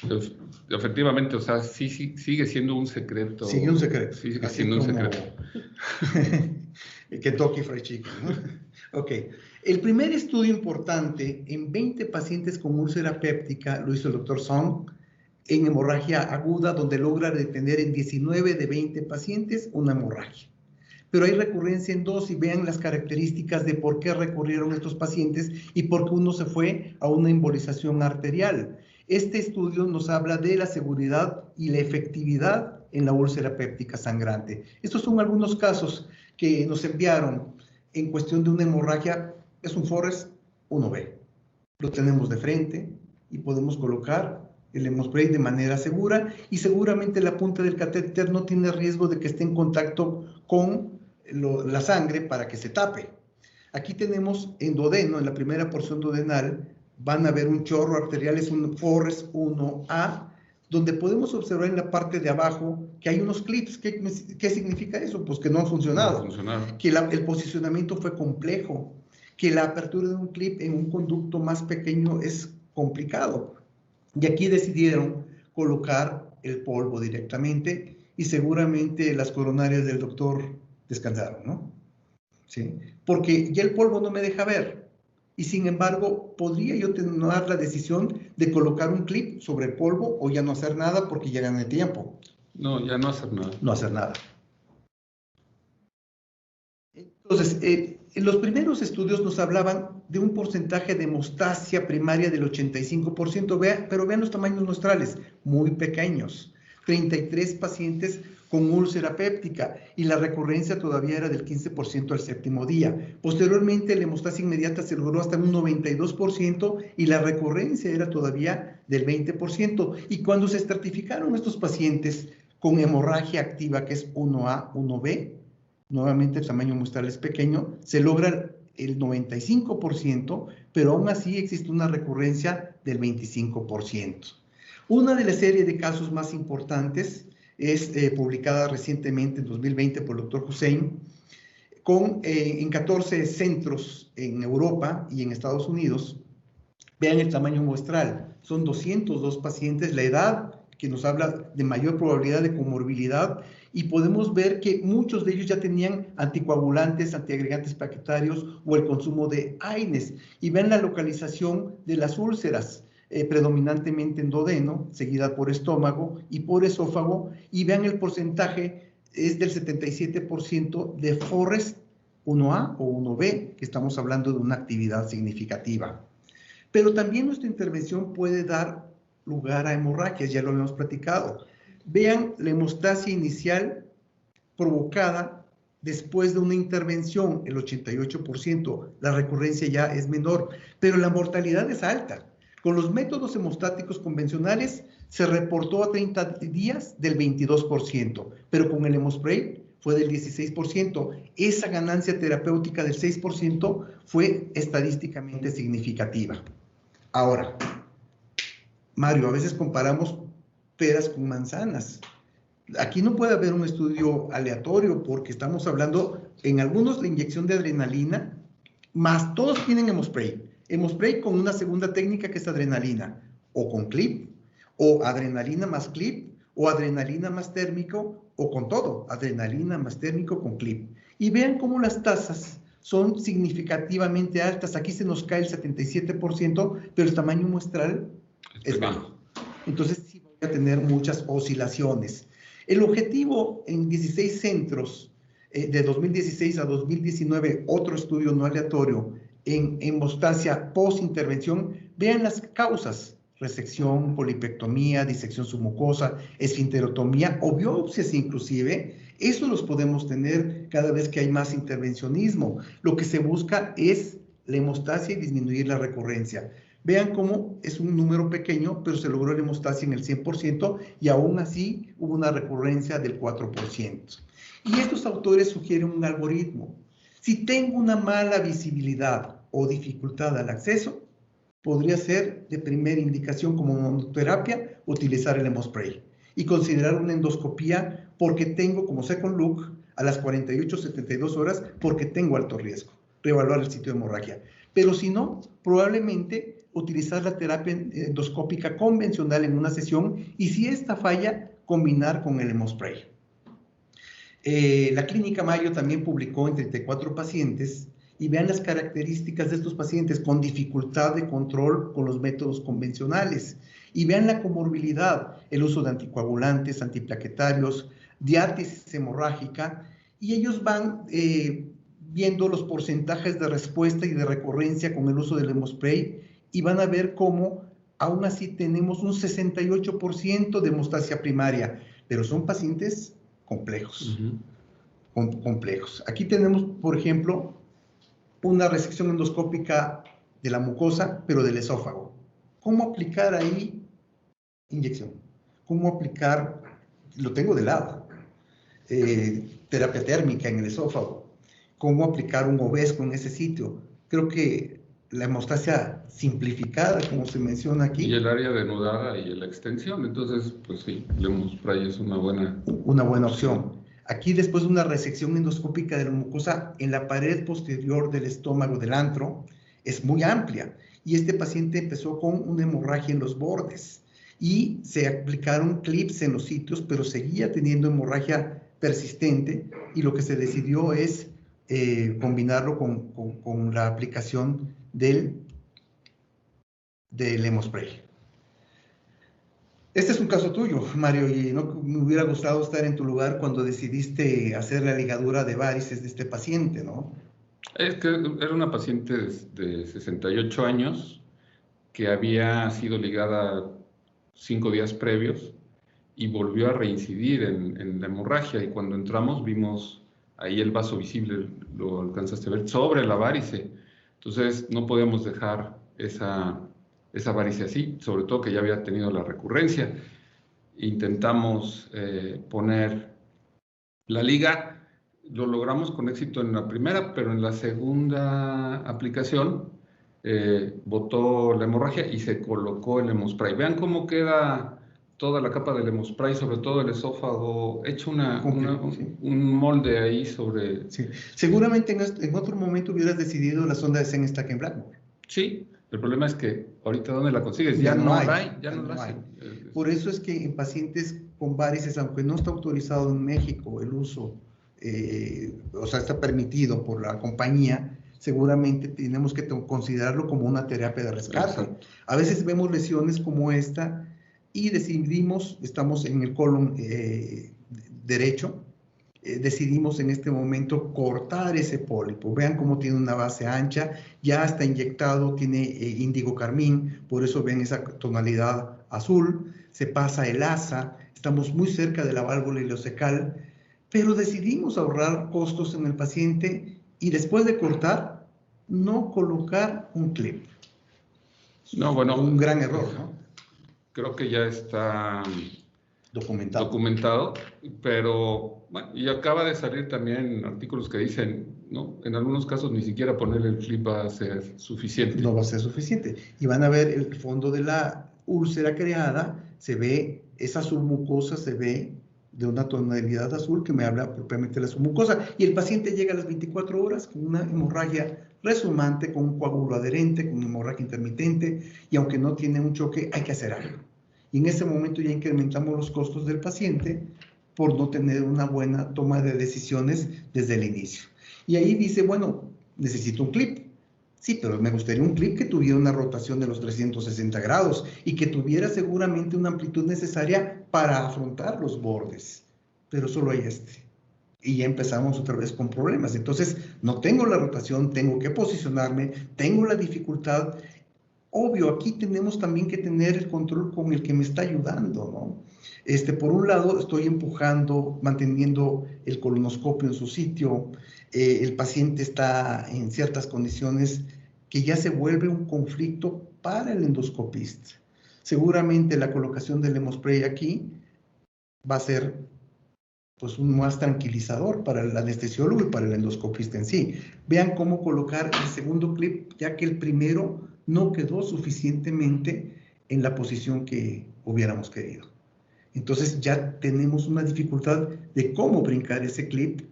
Speaker 2: Pues, efectivamente, o sea, sí, sigue siendo un secreto.
Speaker 1: Sigue un secreto.
Speaker 2: Sigue siendo un secreto.
Speaker 1: El Kentucky Fried Chicken, ¿no? Ok. El primer estudio importante en 20 pacientes con úlcera péptica lo hizo el doctor Song en hemorragia aguda, donde logra detener en 19 de 20 pacientes una hemorragia. Pero hay recurrencia en 2 y vean las características de por qué recurrieron estos pacientes y por qué uno se fue a una embolización arterial. Este estudio nos habla de la seguridad y la efectividad en la úlcera péptica sangrante. Estos son algunos casos que nos enviaron en cuestión de una hemorragia es un Forrest 1B. Lo tenemos de frente y podemos colocar el hemospray de manera segura, y seguramente la punta del catéter no tiene riesgo de que esté en contacto con la sangre para que se tape. Aquí tenemos en duodeno, en la primera porción duodenal, van a ver un chorro arterial, es un Forrest 1A, donde podemos observar en la parte de abajo que hay unos clips. ¿Qué significa eso? Pues que no han funcionado.
Speaker 2: No funcionaron.
Speaker 1: Que el posicionamiento fue complejo, que la apertura de un clip en un conducto más pequeño es complicado. Y aquí decidieron colocar el polvo directamente, y seguramente las coronarias del doctor descansaron, ¿no? ¿Sí? Porque ya el polvo no me deja ver. Y sin embargo, podría yo tomar la decisión de colocar un clip sobre el polvo o ya no hacer nada porque ya gané tiempo.
Speaker 2: No, ya no hacer nada.
Speaker 1: No hacer nada. Entonces, los primeros estudios nos hablaban de un porcentaje de hemostasia primaria del 85%, pero vean los tamaños muestrales, muy pequeños. 33 pacientes con úlcera péptica, y la recurrencia todavía era del 15% al 7º día. Posteriormente, la hemostasia inmediata se logró hasta un 92% y la recurrencia era todavía del 20%. Y cuando se estratificaron estos pacientes con hemorragia activa, que es 1A, 1B, nuevamente el tamaño muestral es pequeño, se logra el 95%, pero aún así existe una recurrencia del 25%. Una de las series de casos más importantes es publicada recientemente en 2020 por el doctor Hussein, en 14 centros en Europa y en Estados Unidos. Vean el tamaño muestral, son 202 pacientes, la edad que nos habla de mayor probabilidad de comorbilidad, y podemos ver que muchos de ellos ya tenían anticoagulantes, antiagregantes plaquetarios o el consumo de AINES. Y vean la localización de las úlceras, predominantemente en duodeno, seguida por estómago y por esófago, y vean el porcentaje, es del 77% de Forrest 1A o 1B, que estamos hablando de una actividad significativa. Pero también nuestra intervención puede dar lugar a hemorragias, ya lo hemos platicado. Vean la hemostasia inicial provocada después de una intervención, el 88%, la recurrencia ya es menor, pero la mortalidad es alta. Con los métodos hemostáticos convencionales se reportó a 30 días del 22%, pero con el hemospray fue del 16%. Esa ganancia terapéutica del 6% fue estadísticamente significativa. Ahora, Mario, a veces comparamos peras con manzanas. Aquí no puede haber un estudio aleatorio porque estamos hablando, en algunos la inyección de adrenalina, más todos tienen hemospray. Hemospray con una segunda técnica que es adrenalina, o con clip, o adrenalina más clip, o adrenalina más térmico, o con todo, adrenalina más térmico con clip. Y vean cómo las tasas son significativamente altas. Aquí se nos cae el 77%, pero el tamaño muestral es bajo. Entonces sí voy a tener muchas oscilaciones. El objetivo en 16 centros, de 2016 a 2019, otro estudio no aleatorio, en hemostasia post-intervención, vean las causas: resección, polipectomía, disección submucosa, esfinterotomía o biopsias inclusive. Eso los podemos tener cada vez que hay más intervencionismo. Lo que se busca es la hemostasia y disminuir la recurrencia. Vean cómo es un número pequeño, pero se logró la hemostasia en el 100% y aún así hubo una recurrencia del 4%. Y estos autores sugieren un algoritmo. Si tengo una mala visibilidad o dificultad al acceso, podría ser de primera indicación como monoterapia utilizar el hemospray y considerar una endoscopía porque tengo, como second look, a las 48-72 horas porque tengo alto riesgo, reevaluar el sitio de hemorragia. Pero si no, probablemente utilizar la terapia endoscópica convencional en una sesión y si esta falla, combinar con el hemospray. La Clínica Mayo también publicó en 34 pacientes y vean las características de estos pacientes con dificultad de control con los métodos convencionales. Y vean la comorbilidad, el uso de anticoagulantes, antiplaquetarios, diátesis hemorrágica, y ellos van viendo los porcentajes de respuesta y de recurrencia con el uso del hemospray y van a ver cómo aún así tenemos un 68% de hemostasia primaria, pero son pacientes complejos. Complejos. Aquí tenemos, por ejemplo, una resección endoscópica de la mucosa, pero del esófago. ¿Cómo aplicar ahí inyección? ¿Cómo aplicar, lo tengo de lado, terapia térmica en el esófago? ¿Cómo aplicar un obesco en ese sitio? Creo que la hemostasia simplificada, como se menciona aquí.
Speaker 2: Y el área denudada y la extensión. Entonces, pues sí, Lemospray es una buena
Speaker 1: opción. Aquí, después de una resección endoscópica de la mucosa en la pared posterior del estómago del antro, es muy amplia. Y este paciente empezó con una hemorragia en los bordes. Y se aplicaron clips en los sitios, pero seguía teniendo hemorragia persistente. Y lo que se decidió es combinarlo con la aplicación del Lemospray. Este es un caso tuyo, Mario, y no me hubiera gustado estar en tu lugar cuando decidiste hacer la ligadura de varices de este paciente, ¿no?
Speaker 2: Es que era una paciente de 68 años que había sido ligada 5 días previos y volvió a reincidir en la hemorragia, y cuando entramos vimos ahí el vaso visible, lo alcanzaste a ver, sobre la varice. Entonces no podíamos dejar esa varice así, sobre todo que ya había tenido la recurrencia. Intentamos poner la liga, lo logramos con éxito en la primera, pero en la segunda aplicación botó la hemorragia y se colocó el Lemospray. Vean cómo queda toda la capa del Lemospray, sobre todo el esófago, hecho un molde ahí sobre...
Speaker 1: Sí. Seguramente en otro momento hubieras decidido la sonda de Zen-Stack en Blackmore.
Speaker 2: Sí, el problema es que ahorita ¿dónde la consigues?
Speaker 1: Ya no hay. Por eso es que en pacientes con varices, aunque no está autorizado en México el uso, o sea, está permitido por la compañía, seguramente tenemos que considerarlo como una terapia de rescate.
Speaker 2: Exacto.
Speaker 1: A veces vemos lesiones como esta y decidimos, estamos en el colon derecho, decidimos en este momento cortar ese pólipo. Vean cómo tiene una base ancha, ya está inyectado, tiene índigo carmín, por eso ven esa tonalidad azul, se pasa el asa, estamos muy cerca de la válvula ileocecal, pero decidimos ahorrar costos en el paciente y después de cortar, no colocar un clip.
Speaker 2: No, bueno,
Speaker 1: un gran error, ¿no?
Speaker 2: Creo que ya está
Speaker 1: documentado,
Speaker 2: pero bueno, y acaba de salir también artículos que dicen, ¿no? En algunos casos ni siquiera ponerle el clip va a ser suficiente.
Speaker 1: No va a ser suficiente. Y van a ver el fondo de la úlcera creada, se ve, esa submucosa se ve de una tonalidad azul que me habla propiamente de la submucosa. Y el paciente llega a las 24 horas con una hemorragia resumante, con un coágulo adherente, con una hemorragia intermitente, y aunque no tiene un choque, hay que hacer algo. Y en ese momento ya incrementamos los costos del paciente por no tener una buena toma de decisiones desde el inicio. Y ahí dice, bueno, necesito un clip. Sí, pero me gustaría un clip que tuviera una rotación de los 360 grados y que tuviera seguramente una amplitud necesaria para afrontar los bordes. Pero solo hay este. Y ya empezamos otra vez con problemas. Entonces, no tengo la rotación, tengo que posicionarme, tengo la dificultad. Obvio, aquí tenemos también que tener el control con el que me está ayudando, ¿no? Por un lado, estoy empujando, manteniendo el colonoscopio en su sitio. El paciente está en ciertas condiciones que ya se vuelve un conflicto para el endoscopista. Seguramente la colocación del Lemospray aquí va a ser pues un más tranquilizador para el anestesiólogo y para el endoscopista en sí. Vean cómo colocar el segundo clip, ya que el primero no quedó suficientemente en la posición que hubiéramos querido. Entonces ya tenemos una dificultad de cómo brincar ese clip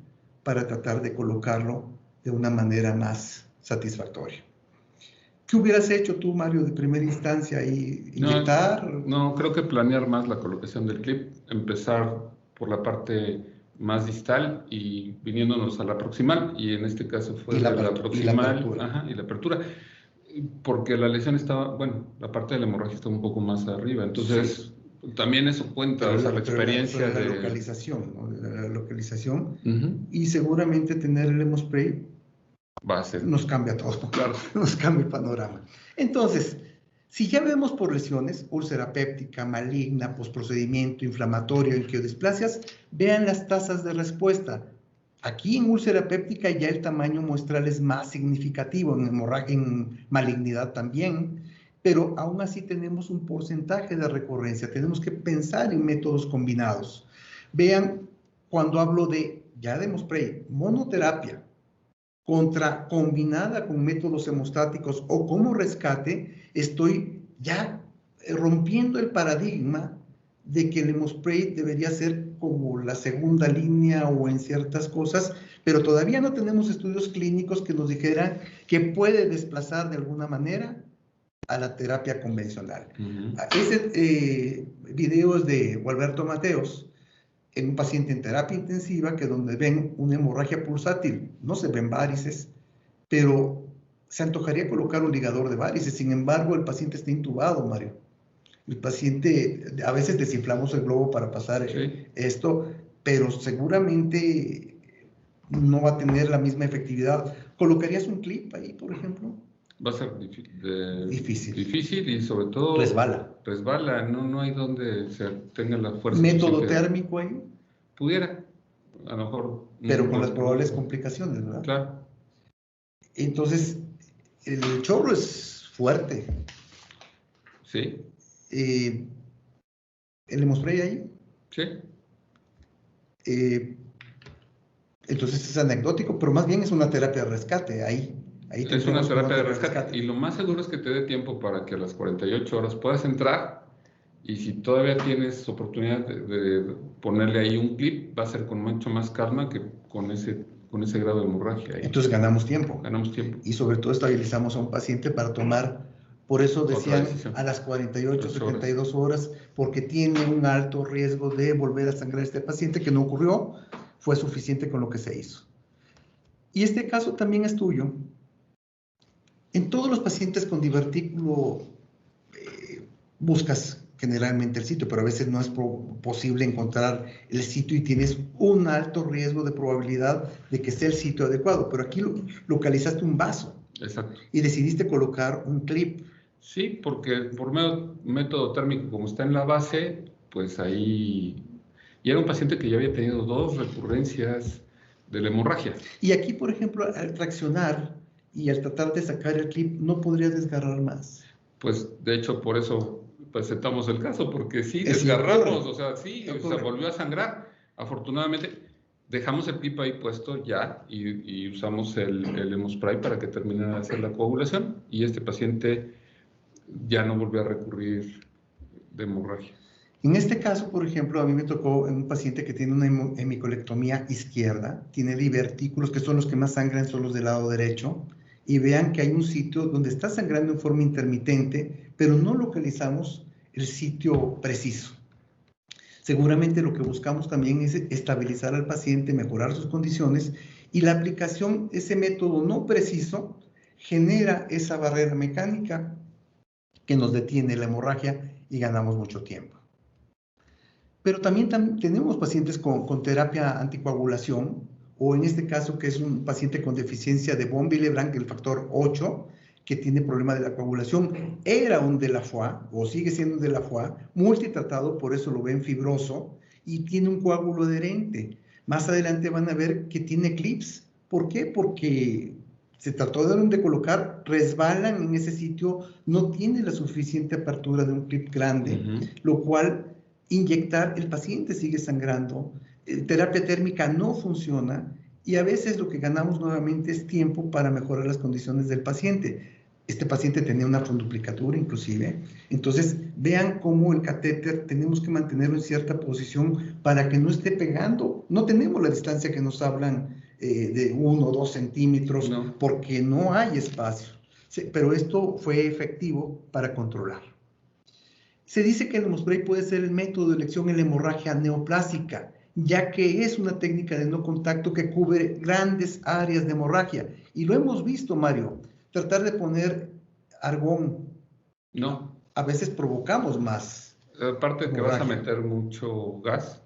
Speaker 1: para tratar de colocarlo de una manera más satisfactoria. ¿Qué hubieras hecho tú, Mario, de primera instancia? ¿Inyectar?
Speaker 2: No, creo que planear más la colocación del clip, empezar por la parte más distal y viniéndonos a la proximal, y en este caso fue la proximal y la apertura, porque la lesión estaba, bueno, la parte de la hemorragia está un poco más arriba, entonces sí, también eso cuenta, o sea, la experiencia de
Speaker 1: la localización, ¿no? La localización, y seguramente tener el Lemospray
Speaker 2: va a ser,
Speaker 1: nos cambia todo,
Speaker 2: claro.
Speaker 1: Nos cambia el panorama. Entonces, si ya vemos por lesiones, úlcera péptica, maligna, posprocedimiento, inflamatorio, angiodisplasias, vean las tasas de respuesta. Aquí en úlcera péptica ya el tamaño muestral es más significativo, en hemorragia, en malignidad también, pero aún así tenemos un porcentaje de recurrencia. Tenemos que pensar en métodos combinados. Vean, cuando hablo de, ya de Mospray, monoterapia, combinada con métodos hemostáticos o como rescate, estoy ya rompiendo el paradigma de que el Hemospray debería ser como la segunda línea o en ciertas cosas, pero todavía no tenemos estudios clínicos que nos dijeran que puede desplazar de alguna manera a la terapia convencional. Ese video es de Gualberto Mateos, en un paciente en terapia intensiva, que donde ven una hemorragia pulsátil, no se ven varices, pero se antojaría colocar un ligador de varices. Sin embargo, el paciente está intubado, Mario. El paciente, a veces desinflamos el globo para pasar esto, pero seguramente no va a tener la misma efectividad. ¿Colocarías un clip ahí, por ejemplo?
Speaker 2: Va a ser
Speaker 1: difícil.
Speaker 2: Difícil y sobre todo... Resbala, no hay donde se tenga la fuerza.
Speaker 1: ¿Método térmico ahí?
Speaker 2: Pudiera, a lo mejor...
Speaker 1: Pero con las probables complicaciones, ¿verdad?
Speaker 2: Claro.
Speaker 1: Entonces, el chorro es fuerte.
Speaker 2: Sí.
Speaker 1: ¿El Hemospray ahí?
Speaker 2: Sí.
Speaker 1: Entonces es anecdótico, pero más bien es una terapia de rescate. Ahí
Speaker 2: es una terapia de rescate. Y lo más seguro es que te dé tiempo para que a las 48 horas puedas entrar, y si todavía tienes oportunidad de ponerle ahí un clip, va a ser con mucho más calma que con ese grado de hemorragia.
Speaker 1: Entonces ganamos tiempo.
Speaker 2: Ganamos tiempo.
Speaker 1: Y sobre todo estabilizamos a un paciente para tomar, por eso decían a las 48, 72 horas, porque tiene un alto riesgo de volver a sangrar este paciente, que no ocurrió, fue suficiente con lo que se hizo. Y este caso también es tuyo. En todos los pacientes con divertículo buscas generalmente el sitio, pero a veces no es posible encontrar el sitio y tienes un alto riesgo de probabilidad de que sea el sitio adecuado. Pero aquí localizaste un vaso.
Speaker 2: Exacto.
Speaker 1: Y decidiste colocar un clip.
Speaker 2: Sí, porque por método térmico, como está en la base, pues ahí... Y era un paciente que ya había tenido 2 recurrencias de la hemorragia.
Speaker 1: Y aquí, por ejemplo, al traccionar y al tratar de sacar el clip, ¿no podría desgarrar más?
Speaker 2: Pues, de hecho, por eso presentamos el caso, porque sí, desgarramos, o sea, sí, se volvió a sangrar. Afortunadamente, dejamos el clip ahí puesto ya y usamos el Hemospray para que terminara de hacer la coagulación, y este paciente ya no volvió a recurrir de hemorragia.
Speaker 1: En este caso, por ejemplo, a mí me tocó en un paciente que tiene una hemicolectomía izquierda, tiene divertículos, que son los que más sangran, son los del lado derecho, y vean que hay un sitio donde está sangrando en forma intermitente, pero no localizamos el sitio preciso. Seguramente lo que buscamos también es estabilizar al paciente, mejorar sus condiciones, y la aplicación, ese método no preciso, genera esa barrera mecánica que nos detiene la hemorragia y ganamos mucho tiempo. Pero también tenemos pacientes con terapia anticoagulación, o en este caso que es un paciente con deficiencia de von Willebrand, el factor 8, que tiene problema de la coagulación. Era un de la Foix, o sigue siendo un de la Foix, multitratado, por eso lo ven fibroso, y tiene un coágulo adherente. Más adelante van a ver que tiene clips. ¿Por qué? Porque se trató de colocar, resbalan en ese sitio, no tiene la suficiente apertura de un clip grande, lo cual inyectar, el paciente sigue sangrando, terapia térmica no funciona, y a veces lo que ganamos nuevamente es tiempo para mejorar las condiciones del paciente. Este paciente tenía una funduplicatura inclusive, entonces vean cómo el catéter tenemos que mantenerlo en cierta posición para que no esté pegando. No tenemos la distancia que nos hablan de 1 o 2 centímetros, no, porque no hay espacio. Sí, pero esto fue efectivo para controlar. Se dice que el Hemospray puede ser el método de elección en la hemorragia neoplásica, ya que es una técnica de no contacto que cubre grandes áreas de hemorragia. Y lo hemos visto, Mario, tratar de poner argón.
Speaker 2: No.
Speaker 1: A veces provocamos más.
Speaker 2: Aparte de que vas a meter mucho gas,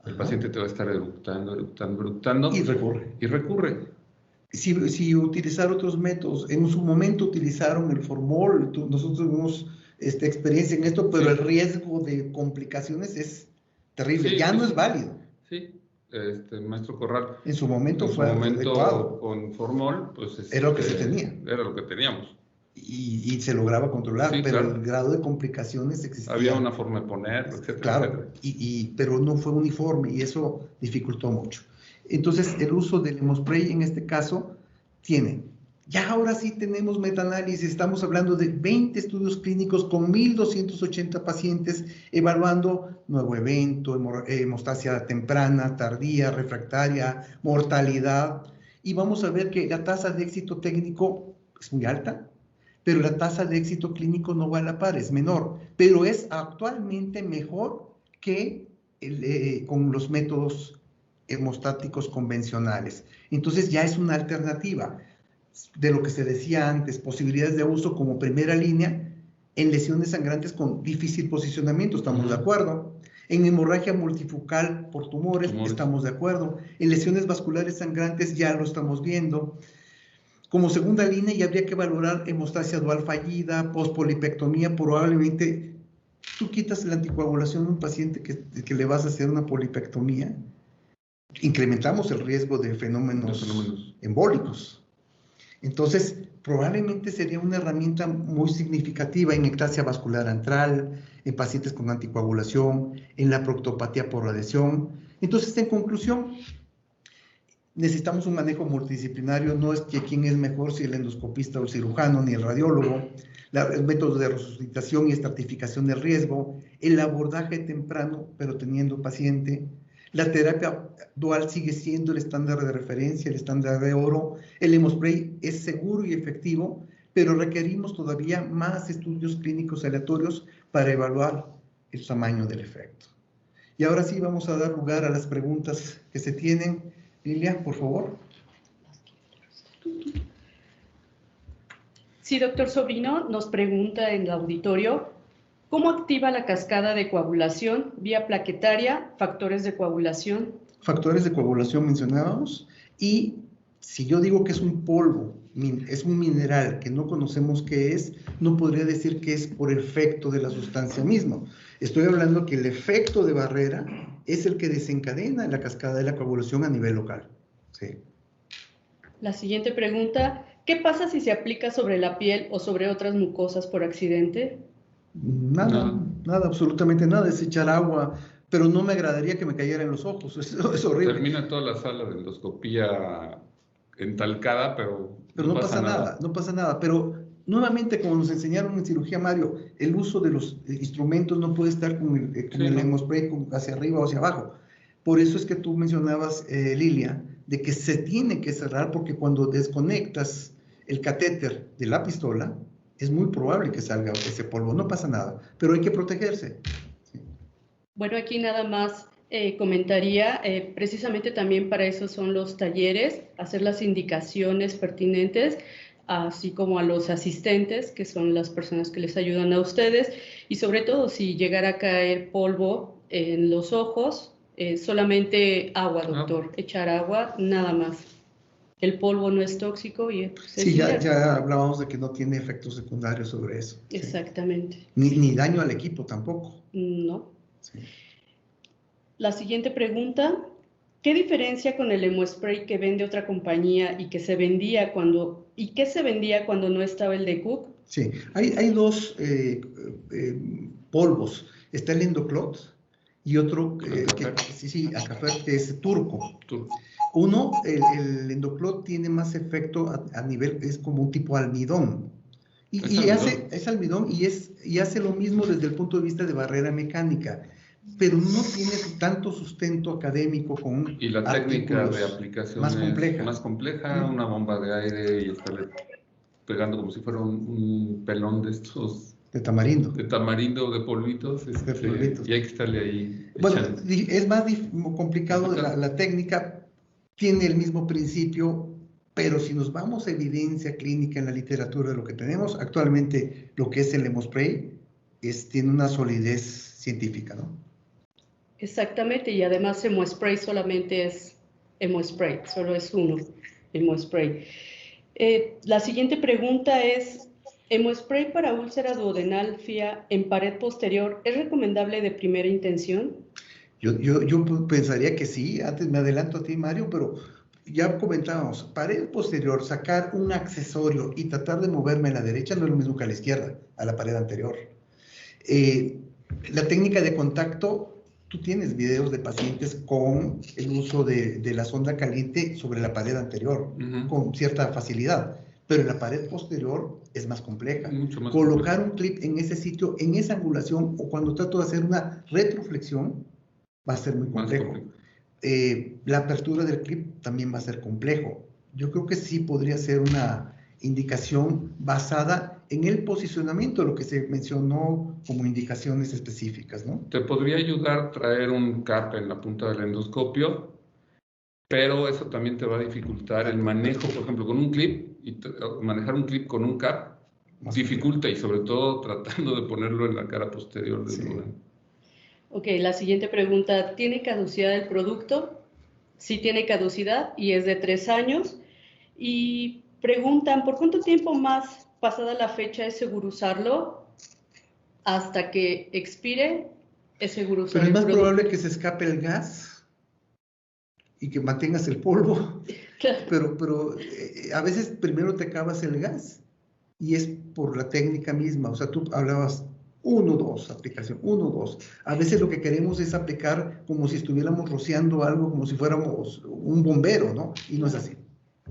Speaker 2: el paciente te va a estar eructando.
Speaker 1: Y recurre. Si utilizar otros métodos, en su momento utilizaron el formol, nosotros tuvimos experiencia en esto, pero sí, el riesgo de complicaciones es terrible, sí, ya sí, no es válido.
Speaker 2: Sí, maestro Corral.
Speaker 1: En su momento fue adecuado.
Speaker 2: Con formol, pues
Speaker 1: era lo que se tenía.
Speaker 2: Era lo que teníamos.
Speaker 1: Y se lograba controlar,
Speaker 2: sí,
Speaker 1: pero
Speaker 2: claro.
Speaker 1: El grado de complicaciones existía.
Speaker 2: Había una forma de ponerlo, etcétera.
Speaker 1: Claro,
Speaker 2: etcétera.
Speaker 1: Pero no fue uniforme y eso dificultó mucho. Entonces, el uso del Hemospray en este caso ya ahora sí tenemos metaanálisis, estamos hablando de 20 estudios clínicos con 1.280 pacientes evaluando nuevo evento, hemostasia temprana, tardía, refractaria, mortalidad, y vamos a ver que la tasa de éxito técnico es muy alta, pero la tasa de éxito clínico no va a la par, es menor, pero es actualmente mejor que con los métodos hemostáticos convencionales. Entonces ya es una alternativa de lo que se decía antes, posibilidades de uso como primera línea en lesiones sangrantes con difícil posicionamiento, estamos de acuerdo. En hemorragia multifocal por tumores, estamos de acuerdo. En lesiones vasculares sangrantes ya lo estamos viendo. Como segunda línea ya habría que valorar hemostasia dual fallida, pospolipectomía, probablemente tú quitas la anticoagulación a un paciente que le vas a hacer una polipectomía, incrementamos el riesgo de fenómenos embólicos. Entonces, probablemente sería una herramienta muy significativa en ectasia vascular antral, en pacientes con anticoagulación, en la proctopatía por radiación. Entonces, en conclusión, necesitamos un manejo multidisciplinario, no es que quién es mejor, si el endoscopista o el cirujano, ni el radiólogo, el método de resucitación y estratificación del riesgo, el abordaje temprano, pero teniendo paciente. La terapia dual sigue siendo el estándar de referencia, el estándar de oro. El Hemospray es seguro y efectivo, pero requerimos todavía más estudios clínicos aleatorios para evaluar el tamaño del efecto. Y ahora sí vamos a dar lugar a las preguntas que se tienen. Lilia, por favor.
Speaker 5: Sí, doctor Sobrino nos pregunta en el auditorio, ¿cómo activa la cascada de coagulación? Vía plaquetaria, factores de coagulación.
Speaker 1: Factores de coagulación mencionábamos, y si yo digo que es un polvo, es un mineral que no conocemos qué es, no podría decir que es por efecto de la sustancia misma. Estoy hablando que el efecto de barrera es el que desencadena la cascada de la coagulación a nivel local. Sí.
Speaker 5: La siguiente pregunta, ¿qué pasa si se aplica sobre la piel o sobre otras mucosas por accidente?
Speaker 1: Nada, absolutamente nada, es echar agua, pero no me agradaría que me cayera en los ojos, es horrible.
Speaker 2: Termina toda la sala de endoscopía entalcada, pero
Speaker 1: no pasa nada. No pasa nada, pero nuevamente, como nos enseñaron en cirugía, Mario, el uso de los instrumentos no puede estar con el Hemospray hacia arriba o hacia abajo. Por eso es que tú mencionabas, Lilia, de que se tiene que cerrar, porque cuando desconectas el catéter de la pistola, es muy probable que salga ese polvo. No pasa nada, pero hay que protegerse. Sí.
Speaker 5: Bueno, aquí nada más comentaría, precisamente también para eso son los talleres, hacer las indicaciones pertinentes, así como a los asistentes, que son las personas que les ayudan a ustedes, y sobre todo si llegara a caer polvo en los ojos, solamente agua, doctor, echar agua, nada más. El polvo no es tóxico y
Speaker 1: sí, ya hablábamos de que no tiene efectos secundarios sobre eso.
Speaker 5: Exactamente.
Speaker 1: Sí. Ni daño al equipo tampoco.
Speaker 5: No.
Speaker 1: Sí.
Speaker 5: La siguiente pregunta, ¿qué diferencia con el Hemospray que vende otra compañía y que se vendía cuando no estaba el de Cook?
Speaker 1: Sí, hay dos polvos. Está el Endoclot y otro Acafert, que es turco. Uno, el Endoclot tiene más efecto a nivel, es como un tipo almidón. Es almidón y hace lo mismo desde el punto de vista de barrera mecánica, pero no tiene tanto sustento académico con
Speaker 2: y la técnica de aplicación
Speaker 1: más
Speaker 2: compleja, una bomba de aire y estarle pegando como si fuera un pelón de estos
Speaker 1: de tamarindo
Speaker 2: de polvitos, y hay que estarle ahí echando.
Speaker 1: Es más complicado la técnica, tiene el mismo principio, pero si nos vamos a evidencia clínica en la literatura de lo que tenemos actualmente, lo que es el Hemospray tiene una solidez científica, ¿no?
Speaker 5: Exactamente, y además Hemospray solamente es Hemospray, solo es uno, Hemospray. La siguiente pregunta es, ¿Hemospray para úlcera duodenal FIA en pared posterior es recomendable de primera intención?
Speaker 1: Yo pensaría que sí, antes me adelanto a ti, Mario, pero ya comentábamos, pared posterior, sacar un accesorio y tratar de moverme a la derecha no es lo mismo que a la izquierda, a la pared anterior. La técnica de contacto, tú tienes videos de pacientes con el uso de la sonda caliente sobre la pared anterior, con cierta facilidad, pero en la pared posterior es más compleja.
Speaker 2: Mucho más
Speaker 1: Colocar
Speaker 2: complejo.
Speaker 1: un clip en ese sitio, en esa angulación, o cuando trato de hacer una retroflexión, va a ser muy complejo. La apertura del clip también va a ser complejo. Yo creo que sí podría ser una indicación basada en el posicionamiento, lo que se mencionó como indicaciones específicas, ¿no?
Speaker 2: Te podría ayudar traer un cap en la punta del endoscopio, pero eso también te va a dificultar el manejo, por ejemplo, con un clip, y manejar un clip con un cap dificulta, y sobre todo tratando de ponerlo en la cara posterior del lugar.
Speaker 5: Ok, la siguiente pregunta, ¿tiene caducidad el producto? Sí tiene caducidad y es de 3 años. Y preguntan, ¿por cuánto tiempo más pasada la fecha es seguro usarlo? Hasta que expire, es seguro usar
Speaker 1: Pero es
Speaker 5: el
Speaker 1: más
Speaker 5: producto.
Speaker 1: probable que se escape el gas y que mantengas el polvo.
Speaker 5: Claro.
Speaker 1: Pero a veces primero te acabas el gas y es por la técnica misma. O sea, tú hablabas 1, 2, aplicación, 1, 2. A veces lo que queremos es aplicar como si estuviéramos rociando algo, como si fuéramos un bombero, ¿no? Y no es así.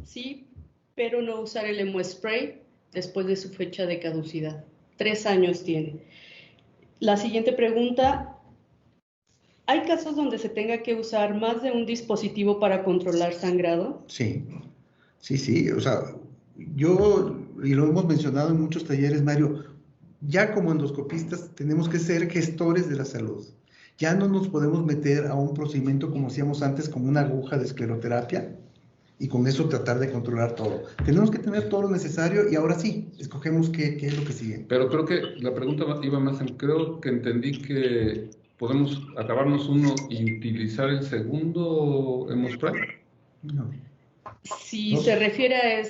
Speaker 5: Sí, pero no usar el hemospray después de su fecha de caducidad. 3 años tiene. La siguiente pregunta, ¿hay casos donde se tenga que usar más de un dispositivo para controlar sangrado?
Speaker 1: Sí, sí. O sea, yo, y lo hemos mencionado en muchos talleres, Mario, ya como endoscopistas tenemos que ser gestores de la salud. Ya no nos podemos meter a un procedimiento como hacíamos antes, con una aguja de escleroterapia, y con eso tratar de controlar todo. Tenemos que tener todo lo necesario y ahora sí, escogemos qué es lo que sigue.
Speaker 2: Pero creo que la pregunta iba más en, creo que entendí que podemos acabarnos uno y utilizar el segundo hemospray.
Speaker 1: No.
Speaker 5: Si se refiere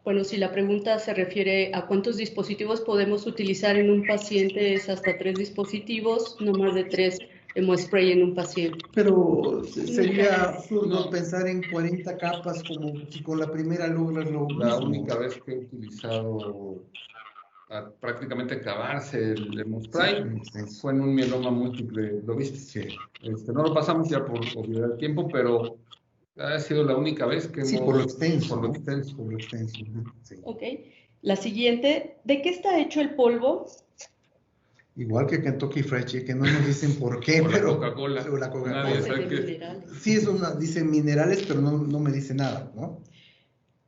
Speaker 5: bueno, si la pregunta se refiere a cuántos dispositivos podemos utilizar en un paciente, es hasta 3 dispositivos, no más de 3 hemospray en un paciente.
Speaker 1: Pero sería absurdo pensar en 40 capas como si con la primera logras lo mismo.
Speaker 2: La única vez que he utilizado prácticamente acabarse el hemospray fue en un mieloma múltiple, ¿lo viste?
Speaker 1: Sí.
Speaker 2: No lo pasamos ya por obviedad de tiempo, pero ha sido la única vez que
Speaker 1: sí,
Speaker 2: hemos...
Speaker 1: por lo extenso.
Speaker 2: Por lo
Speaker 1: ¿no?
Speaker 2: extenso.
Speaker 1: Por lo extenso. Sí.
Speaker 5: Ok. La siguiente, ¿de qué está hecho el polvo?
Speaker 1: Igual que Kentucky Fried Chicken, no nos dicen por qué,
Speaker 2: O
Speaker 1: pero...
Speaker 2: la Coca-Cola.
Speaker 1: O la Coca-Cola.
Speaker 2: Nadie sabe qué.
Speaker 5: Minerales.
Speaker 1: Sí, dicen minerales, pero no me dice nada, ¿no?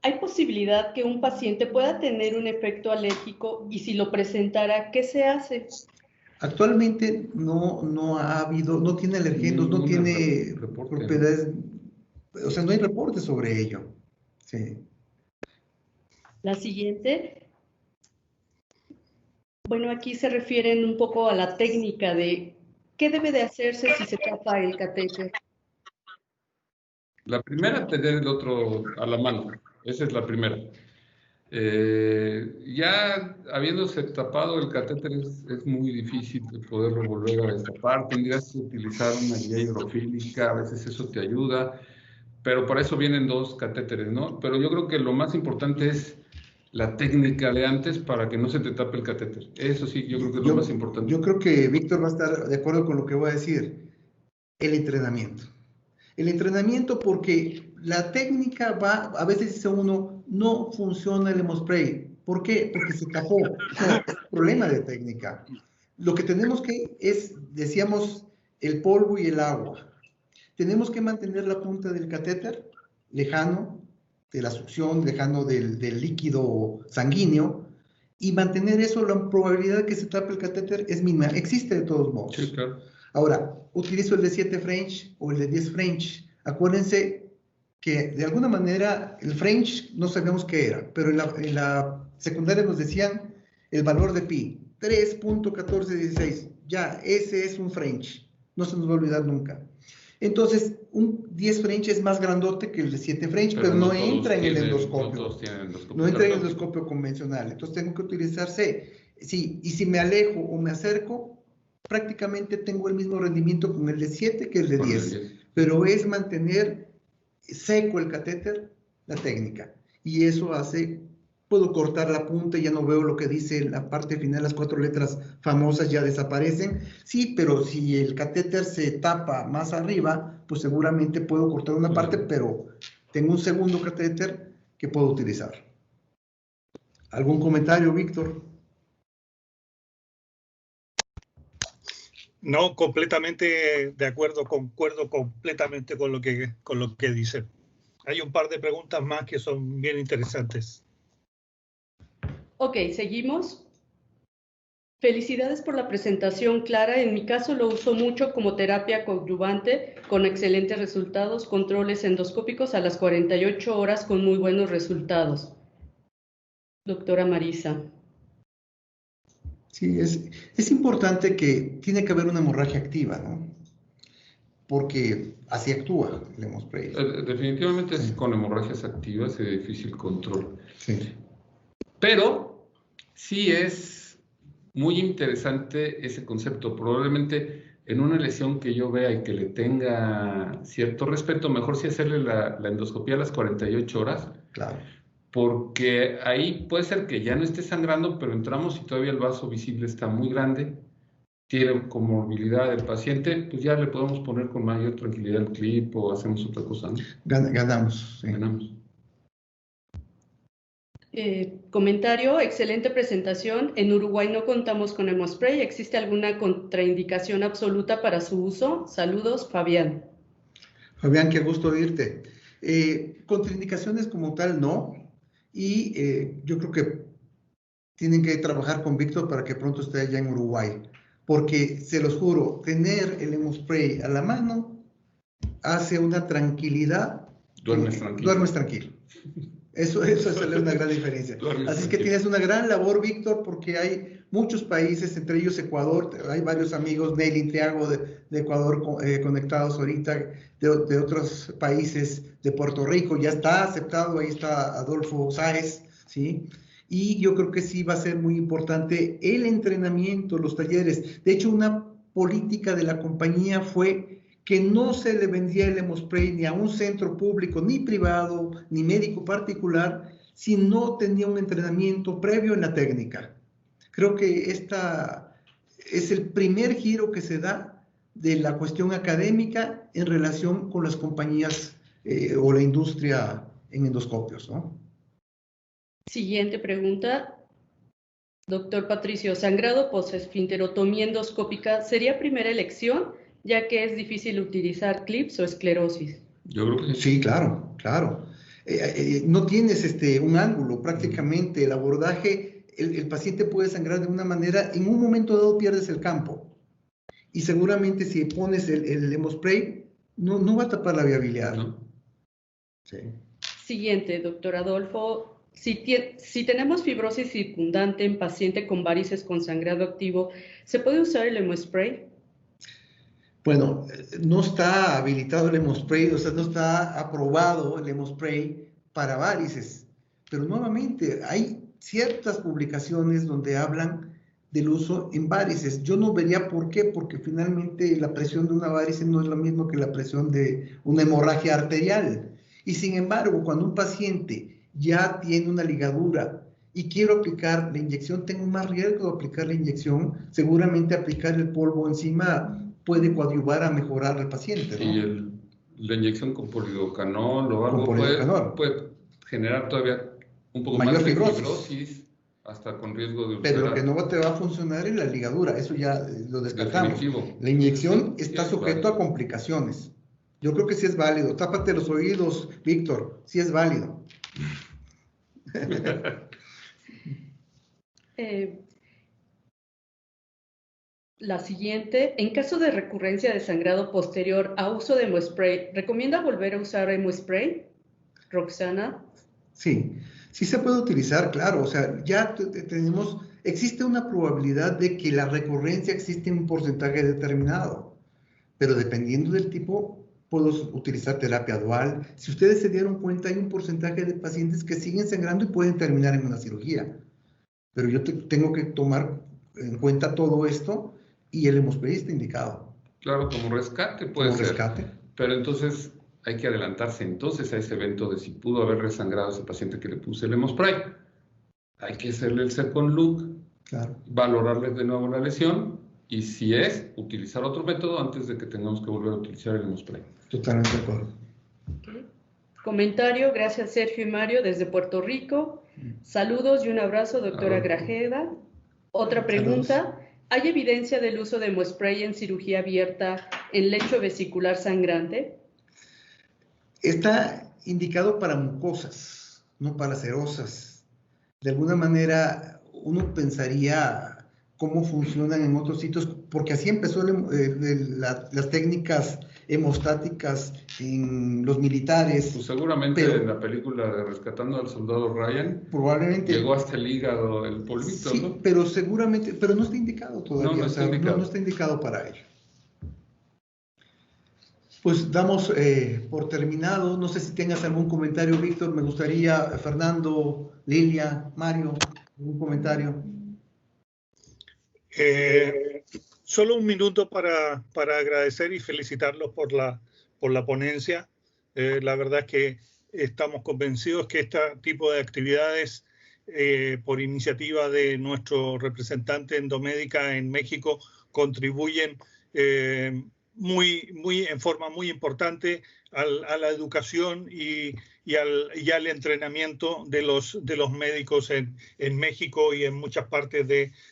Speaker 5: ¿Hay posibilidad que un paciente pueda tener un efecto alérgico y si lo presentara, qué se hace?
Speaker 1: Actualmente no ha habido, no tiene alergenos, no tiene propiedades, o sea, no hay reportes sobre ello. Sí.
Speaker 5: La siguiente, bueno, aquí se refieren un poco a la técnica de qué debe de hacerse si se tapa el catéter.
Speaker 2: La primera, tener el otro a la mano. Esa es la primera. Ya habiéndose tapado el catéter es muy difícil de poderlo volver a destapar. Tendrías que utilizar una guía hidrofílica, a veces eso te ayuda, pero para eso vienen 2 catéteres, ¿no? Pero yo creo que lo más importante es la técnica de antes para que no se te tape el catéter. Eso sí, yo creo que es lo más importante.
Speaker 1: Yo creo que Víctor va a estar de acuerdo con lo que voy a decir. El entrenamiento. El entrenamiento, porque la técnica va, a veces dice uno, no funciona el hemospray. ¿Por qué? Porque se tapó. No, es un problema de técnica. Lo que tenemos que es, decíamos, el polvo y el agua. Tenemos que mantener la punta del catéter lejano de la succión, lejano del líquido sanguíneo, y mantener eso, la probabilidad de que se tape el catéter es mínima. Existe de todos modos.
Speaker 2: Sí, claro.
Speaker 1: Ahora, utilizo el de 7 French o el de 10 French. Acuérdense que de alguna manera el French no sabíamos qué era, pero en la secundaria nos decían el valor de pi, 3.1416. Ya, ese es un French. No se nos va a olvidar nunca. Entonces, un 10 French es más grandote que el de 7 French, pero no entra en el endoscopio. No entra en el endoscopio convencional. Entonces, tengo que utilizar C. Sí, y si me alejo o me acerco, prácticamente tengo el mismo rendimiento con el de 7 que el de
Speaker 2: Con el
Speaker 1: 10,
Speaker 2: 10.
Speaker 1: pero es mantener seco el catéter, la técnica, y eso hace, puedo cortar la punta, ya no veo lo que dice la parte final, las 4 letras famosas ya desaparecen, sí, pero si el catéter se tapa más arriba, pues seguramente puedo cortar una parte, pero tengo un segundo catéter que puedo utilizar. ¿Algún comentario, Víctor?
Speaker 3: No, completamente de acuerdo, concuerdo completamente con lo que dice. Hay un par de preguntas más que son bien interesantes.
Speaker 5: Ok, seguimos. Felicidades por la presentación, Clara. En mi caso lo uso mucho como terapia coadyuvante con excelentes resultados, controles endoscópicos a las 48 horas con muy buenos resultados. Doctora Marisa.
Speaker 1: Sí, es importante que tiene que haber una hemorragia activa, ¿no? Porque así actúa el Hemospray.
Speaker 2: Definitivamente sí. Con hemorragias activas y de difícil control.
Speaker 1: Sí.
Speaker 2: Pero sí es muy interesante ese concepto. Probablemente en una lesión que yo vea y que le tenga cierto respeto, mejor sí hacerle la endoscopía a las 48 horas.
Speaker 1: Claro.
Speaker 2: Porque ahí puede ser que ya no esté sangrando, pero entramos y todavía el vaso visible está muy grande, tiene comorbilidad del paciente, pues ya le podemos poner con mayor tranquilidad el clip o hacemos otra cosa, ¿no?
Speaker 1: Ganamos. Sí.
Speaker 2: Ganamos.
Speaker 5: Comentario, excelente presentación. En Uruguay no contamos con Hemospray. ¿Existe alguna contraindicación absoluta para su uso? Saludos, Fabián.
Speaker 1: Fabián, qué gusto oírte. Contraindicaciones como tal, no. Y yo creo que tienen que trabajar con Víctor para que pronto esté allá en Uruguay. Porque, se los juro, tener el Hemospray a la mano hace una tranquilidad.
Speaker 2: Duermes tranquilo.
Speaker 1: Duermes tranquilo. Eso es una gran diferencia. Así que tienes una gran labor, Víctor, porque hay muchos países, entre ellos Ecuador, hay varios amigos, Nelly, Triago de Ecuador conectados ahorita, de otros países, de Puerto Rico, ya está aceptado, ahí está Adolfo Sáez, ¿sí? Y yo creo que sí va a ser muy importante el entrenamiento, los talleres. De hecho, una política de la compañía fue que no se le vendía el Hemospray ni a un centro público, ni privado, ni médico particular, si no tenía un entrenamiento previo en la técnica. Creo que esta es el primer giro que se da de la cuestión académica en relación con las compañías o la industria en endoscopios, ¿no?
Speaker 5: Siguiente pregunta. Doctor Patricio, ¿sangrado posesfinterotomía endoscópica sería primera elección, ya que es difícil utilizar clips o esclerosis?
Speaker 2: Yo creo que
Speaker 1: sí. Claro. No tienes un ángulo, prácticamente el abordaje, el paciente puede sangrar de una manera, en un momento dado pierdes el campo. Y seguramente si pones el Hemospray, no va a tapar la viabilidad.
Speaker 2: ¿No?
Speaker 1: Sí.
Speaker 5: Siguiente, doctor Adolfo. Si tenemos fibrosis circundante en paciente con varices con sangrado activo, ¿se puede usar el Hemospray?
Speaker 1: Bueno, no está habilitado el Hemospray, o sea, no está aprobado el Hemospray para varices. Pero nuevamente, hay ciertas publicaciones donde hablan del uso en varices. Yo no vería por qué, porque finalmente la presión de una varice no es lo mismo que la presión de una hemorragia arterial. Y sin embargo, cuando un paciente ya tiene una ligadura y quiero aplicar la inyección, tengo más riesgo de aplicar la inyección, seguramente aplicar el polvo encima puede coadyuvar a mejorar al paciente, ¿no?
Speaker 2: Y la inyección con polidocanol o algo puede generar todavía un poco
Speaker 1: mayor
Speaker 2: más de
Speaker 1: fibrosis,
Speaker 2: hasta con riesgo de ulcerar.
Speaker 1: Pero lo que no te va a funcionar es la ligadura, eso ya lo descartamos.
Speaker 2: Definitivo.
Speaker 1: La inyección
Speaker 2: sí,
Speaker 1: está sujeto a complicaciones. Yo creo que sí es válido. Tápate los oídos, Víctor, sí es válido.
Speaker 5: La siguiente, en caso de recurrencia de sangrado posterior a uso de Hemospray, ¿recomienda volver a usar Hemospray? Roxana.
Speaker 1: Sí se puede utilizar, claro, o sea, ya existe una probabilidad de que la recurrencia existe en un porcentaje determinado, pero dependiendo del tipo, puedo utilizar terapia dual. Si ustedes se dieron cuenta, hay un porcentaje de pacientes que siguen sangrando y pueden terminar en una cirugía, pero yo tengo que tomar en cuenta todo esto y el hemospray está indicado.
Speaker 2: Claro, como rescate puede
Speaker 1: Como
Speaker 2: ser.
Speaker 1: rescate.
Speaker 2: Pero entonces hay que adelantarse entonces a ese evento de si pudo haber resangrado a ese paciente que le puse el hemospray. Hay que hacerle el second look,
Speaker 1: Claro.
Speaker 2: valorarle de nuevo la lesión y si es, utilizar otro método antes de que tengamos que volver a utilizar el hemospray.
Speaker 1: Totalmente de acuerdo.
Speaker 5: Okay. Comentario, gracias Sergio y Mario desde Puerto Rico. Saludos y un abrazo, doctora Grajeda. Otra pregunta,
Speaker 1: Saludos.
Speaker 5: ¿hay evidencia del uso de hemospray en cirugía abierta en lecho vesicular sangrante?
Speaker 1: Está indicado para mucosas, no para serosas. De alguna manera, uno pensaría cómo funcionan en otros sitios, porque así empezó las técnicas hemostáticas en los militares.
Speaker 2: Pues seguramente
Speaker 1: pero
Speaker 2: en la película de Rescatando al Soldado Ryan
Speaker 1: probablemente
Speaker 2: llegó hasta el hígado el polvito,
Speaker 1: sí,
Speaker 2: ¿no?
Speaker 1: pero seguramente, pero no está indicado todavía.
Speaker 2: No está indicado.
Speaker 1: No está indicado para ello. Pues damos por terminado. No sé si tengas algún comentario, Víctor. Me gustaría, Fernando, Lilia, Mario, algún comentario.
Speaker 3: Solo un minuto para agradecer y felicitarlos por la ponencia. La verdad es que estamos convencidos que este tipo de actividades, por iniciativa de nuestro representante Endomédica en México, contribuyen en forma muy importante a la educación y al entrenamiento de los médicos en México y en muchas partes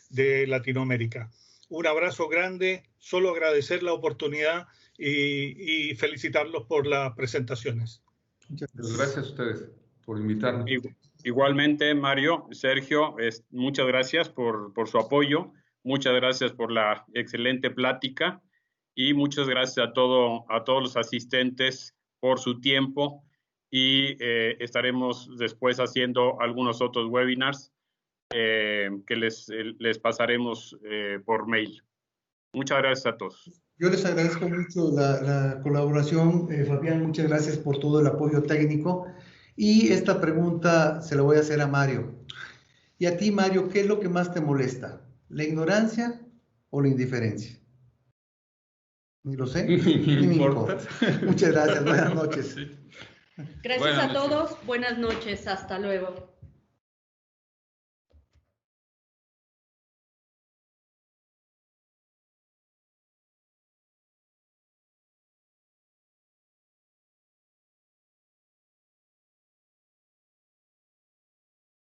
Speaker 3: de Latinoamérica. Un abrazo grande, solo agradecer la oportunidad y felicitarlos por las presentaciones.
Speaker 2: Gracias a ustedes por invitarnos.
Speaker 6: Igualmente, Mario, Sergio, muchas gracias por su apoyo, muchas gracias por la excelente plática y muchas gracias a todos los asistentes por su tiempo y estaremos después haciendo algunos otros webinars que les pasaremos por mail. Muchas gracias a todos.
Speaker 1: Yo les agradezco mucho la colaboración. Fabián, muchas gracias por todo el apoyo técnico. Y esta pregunta se la voy a hacer a Mario. Y a ti, Mario, ¿qué es lo que más te molesta? ¿La ignorancia o la indiferencia? Ni lo sé, ni me importa. Muchas gracias, buenas noches.
Speaker 5: Gracias a todos, buenas noches, hasta luego.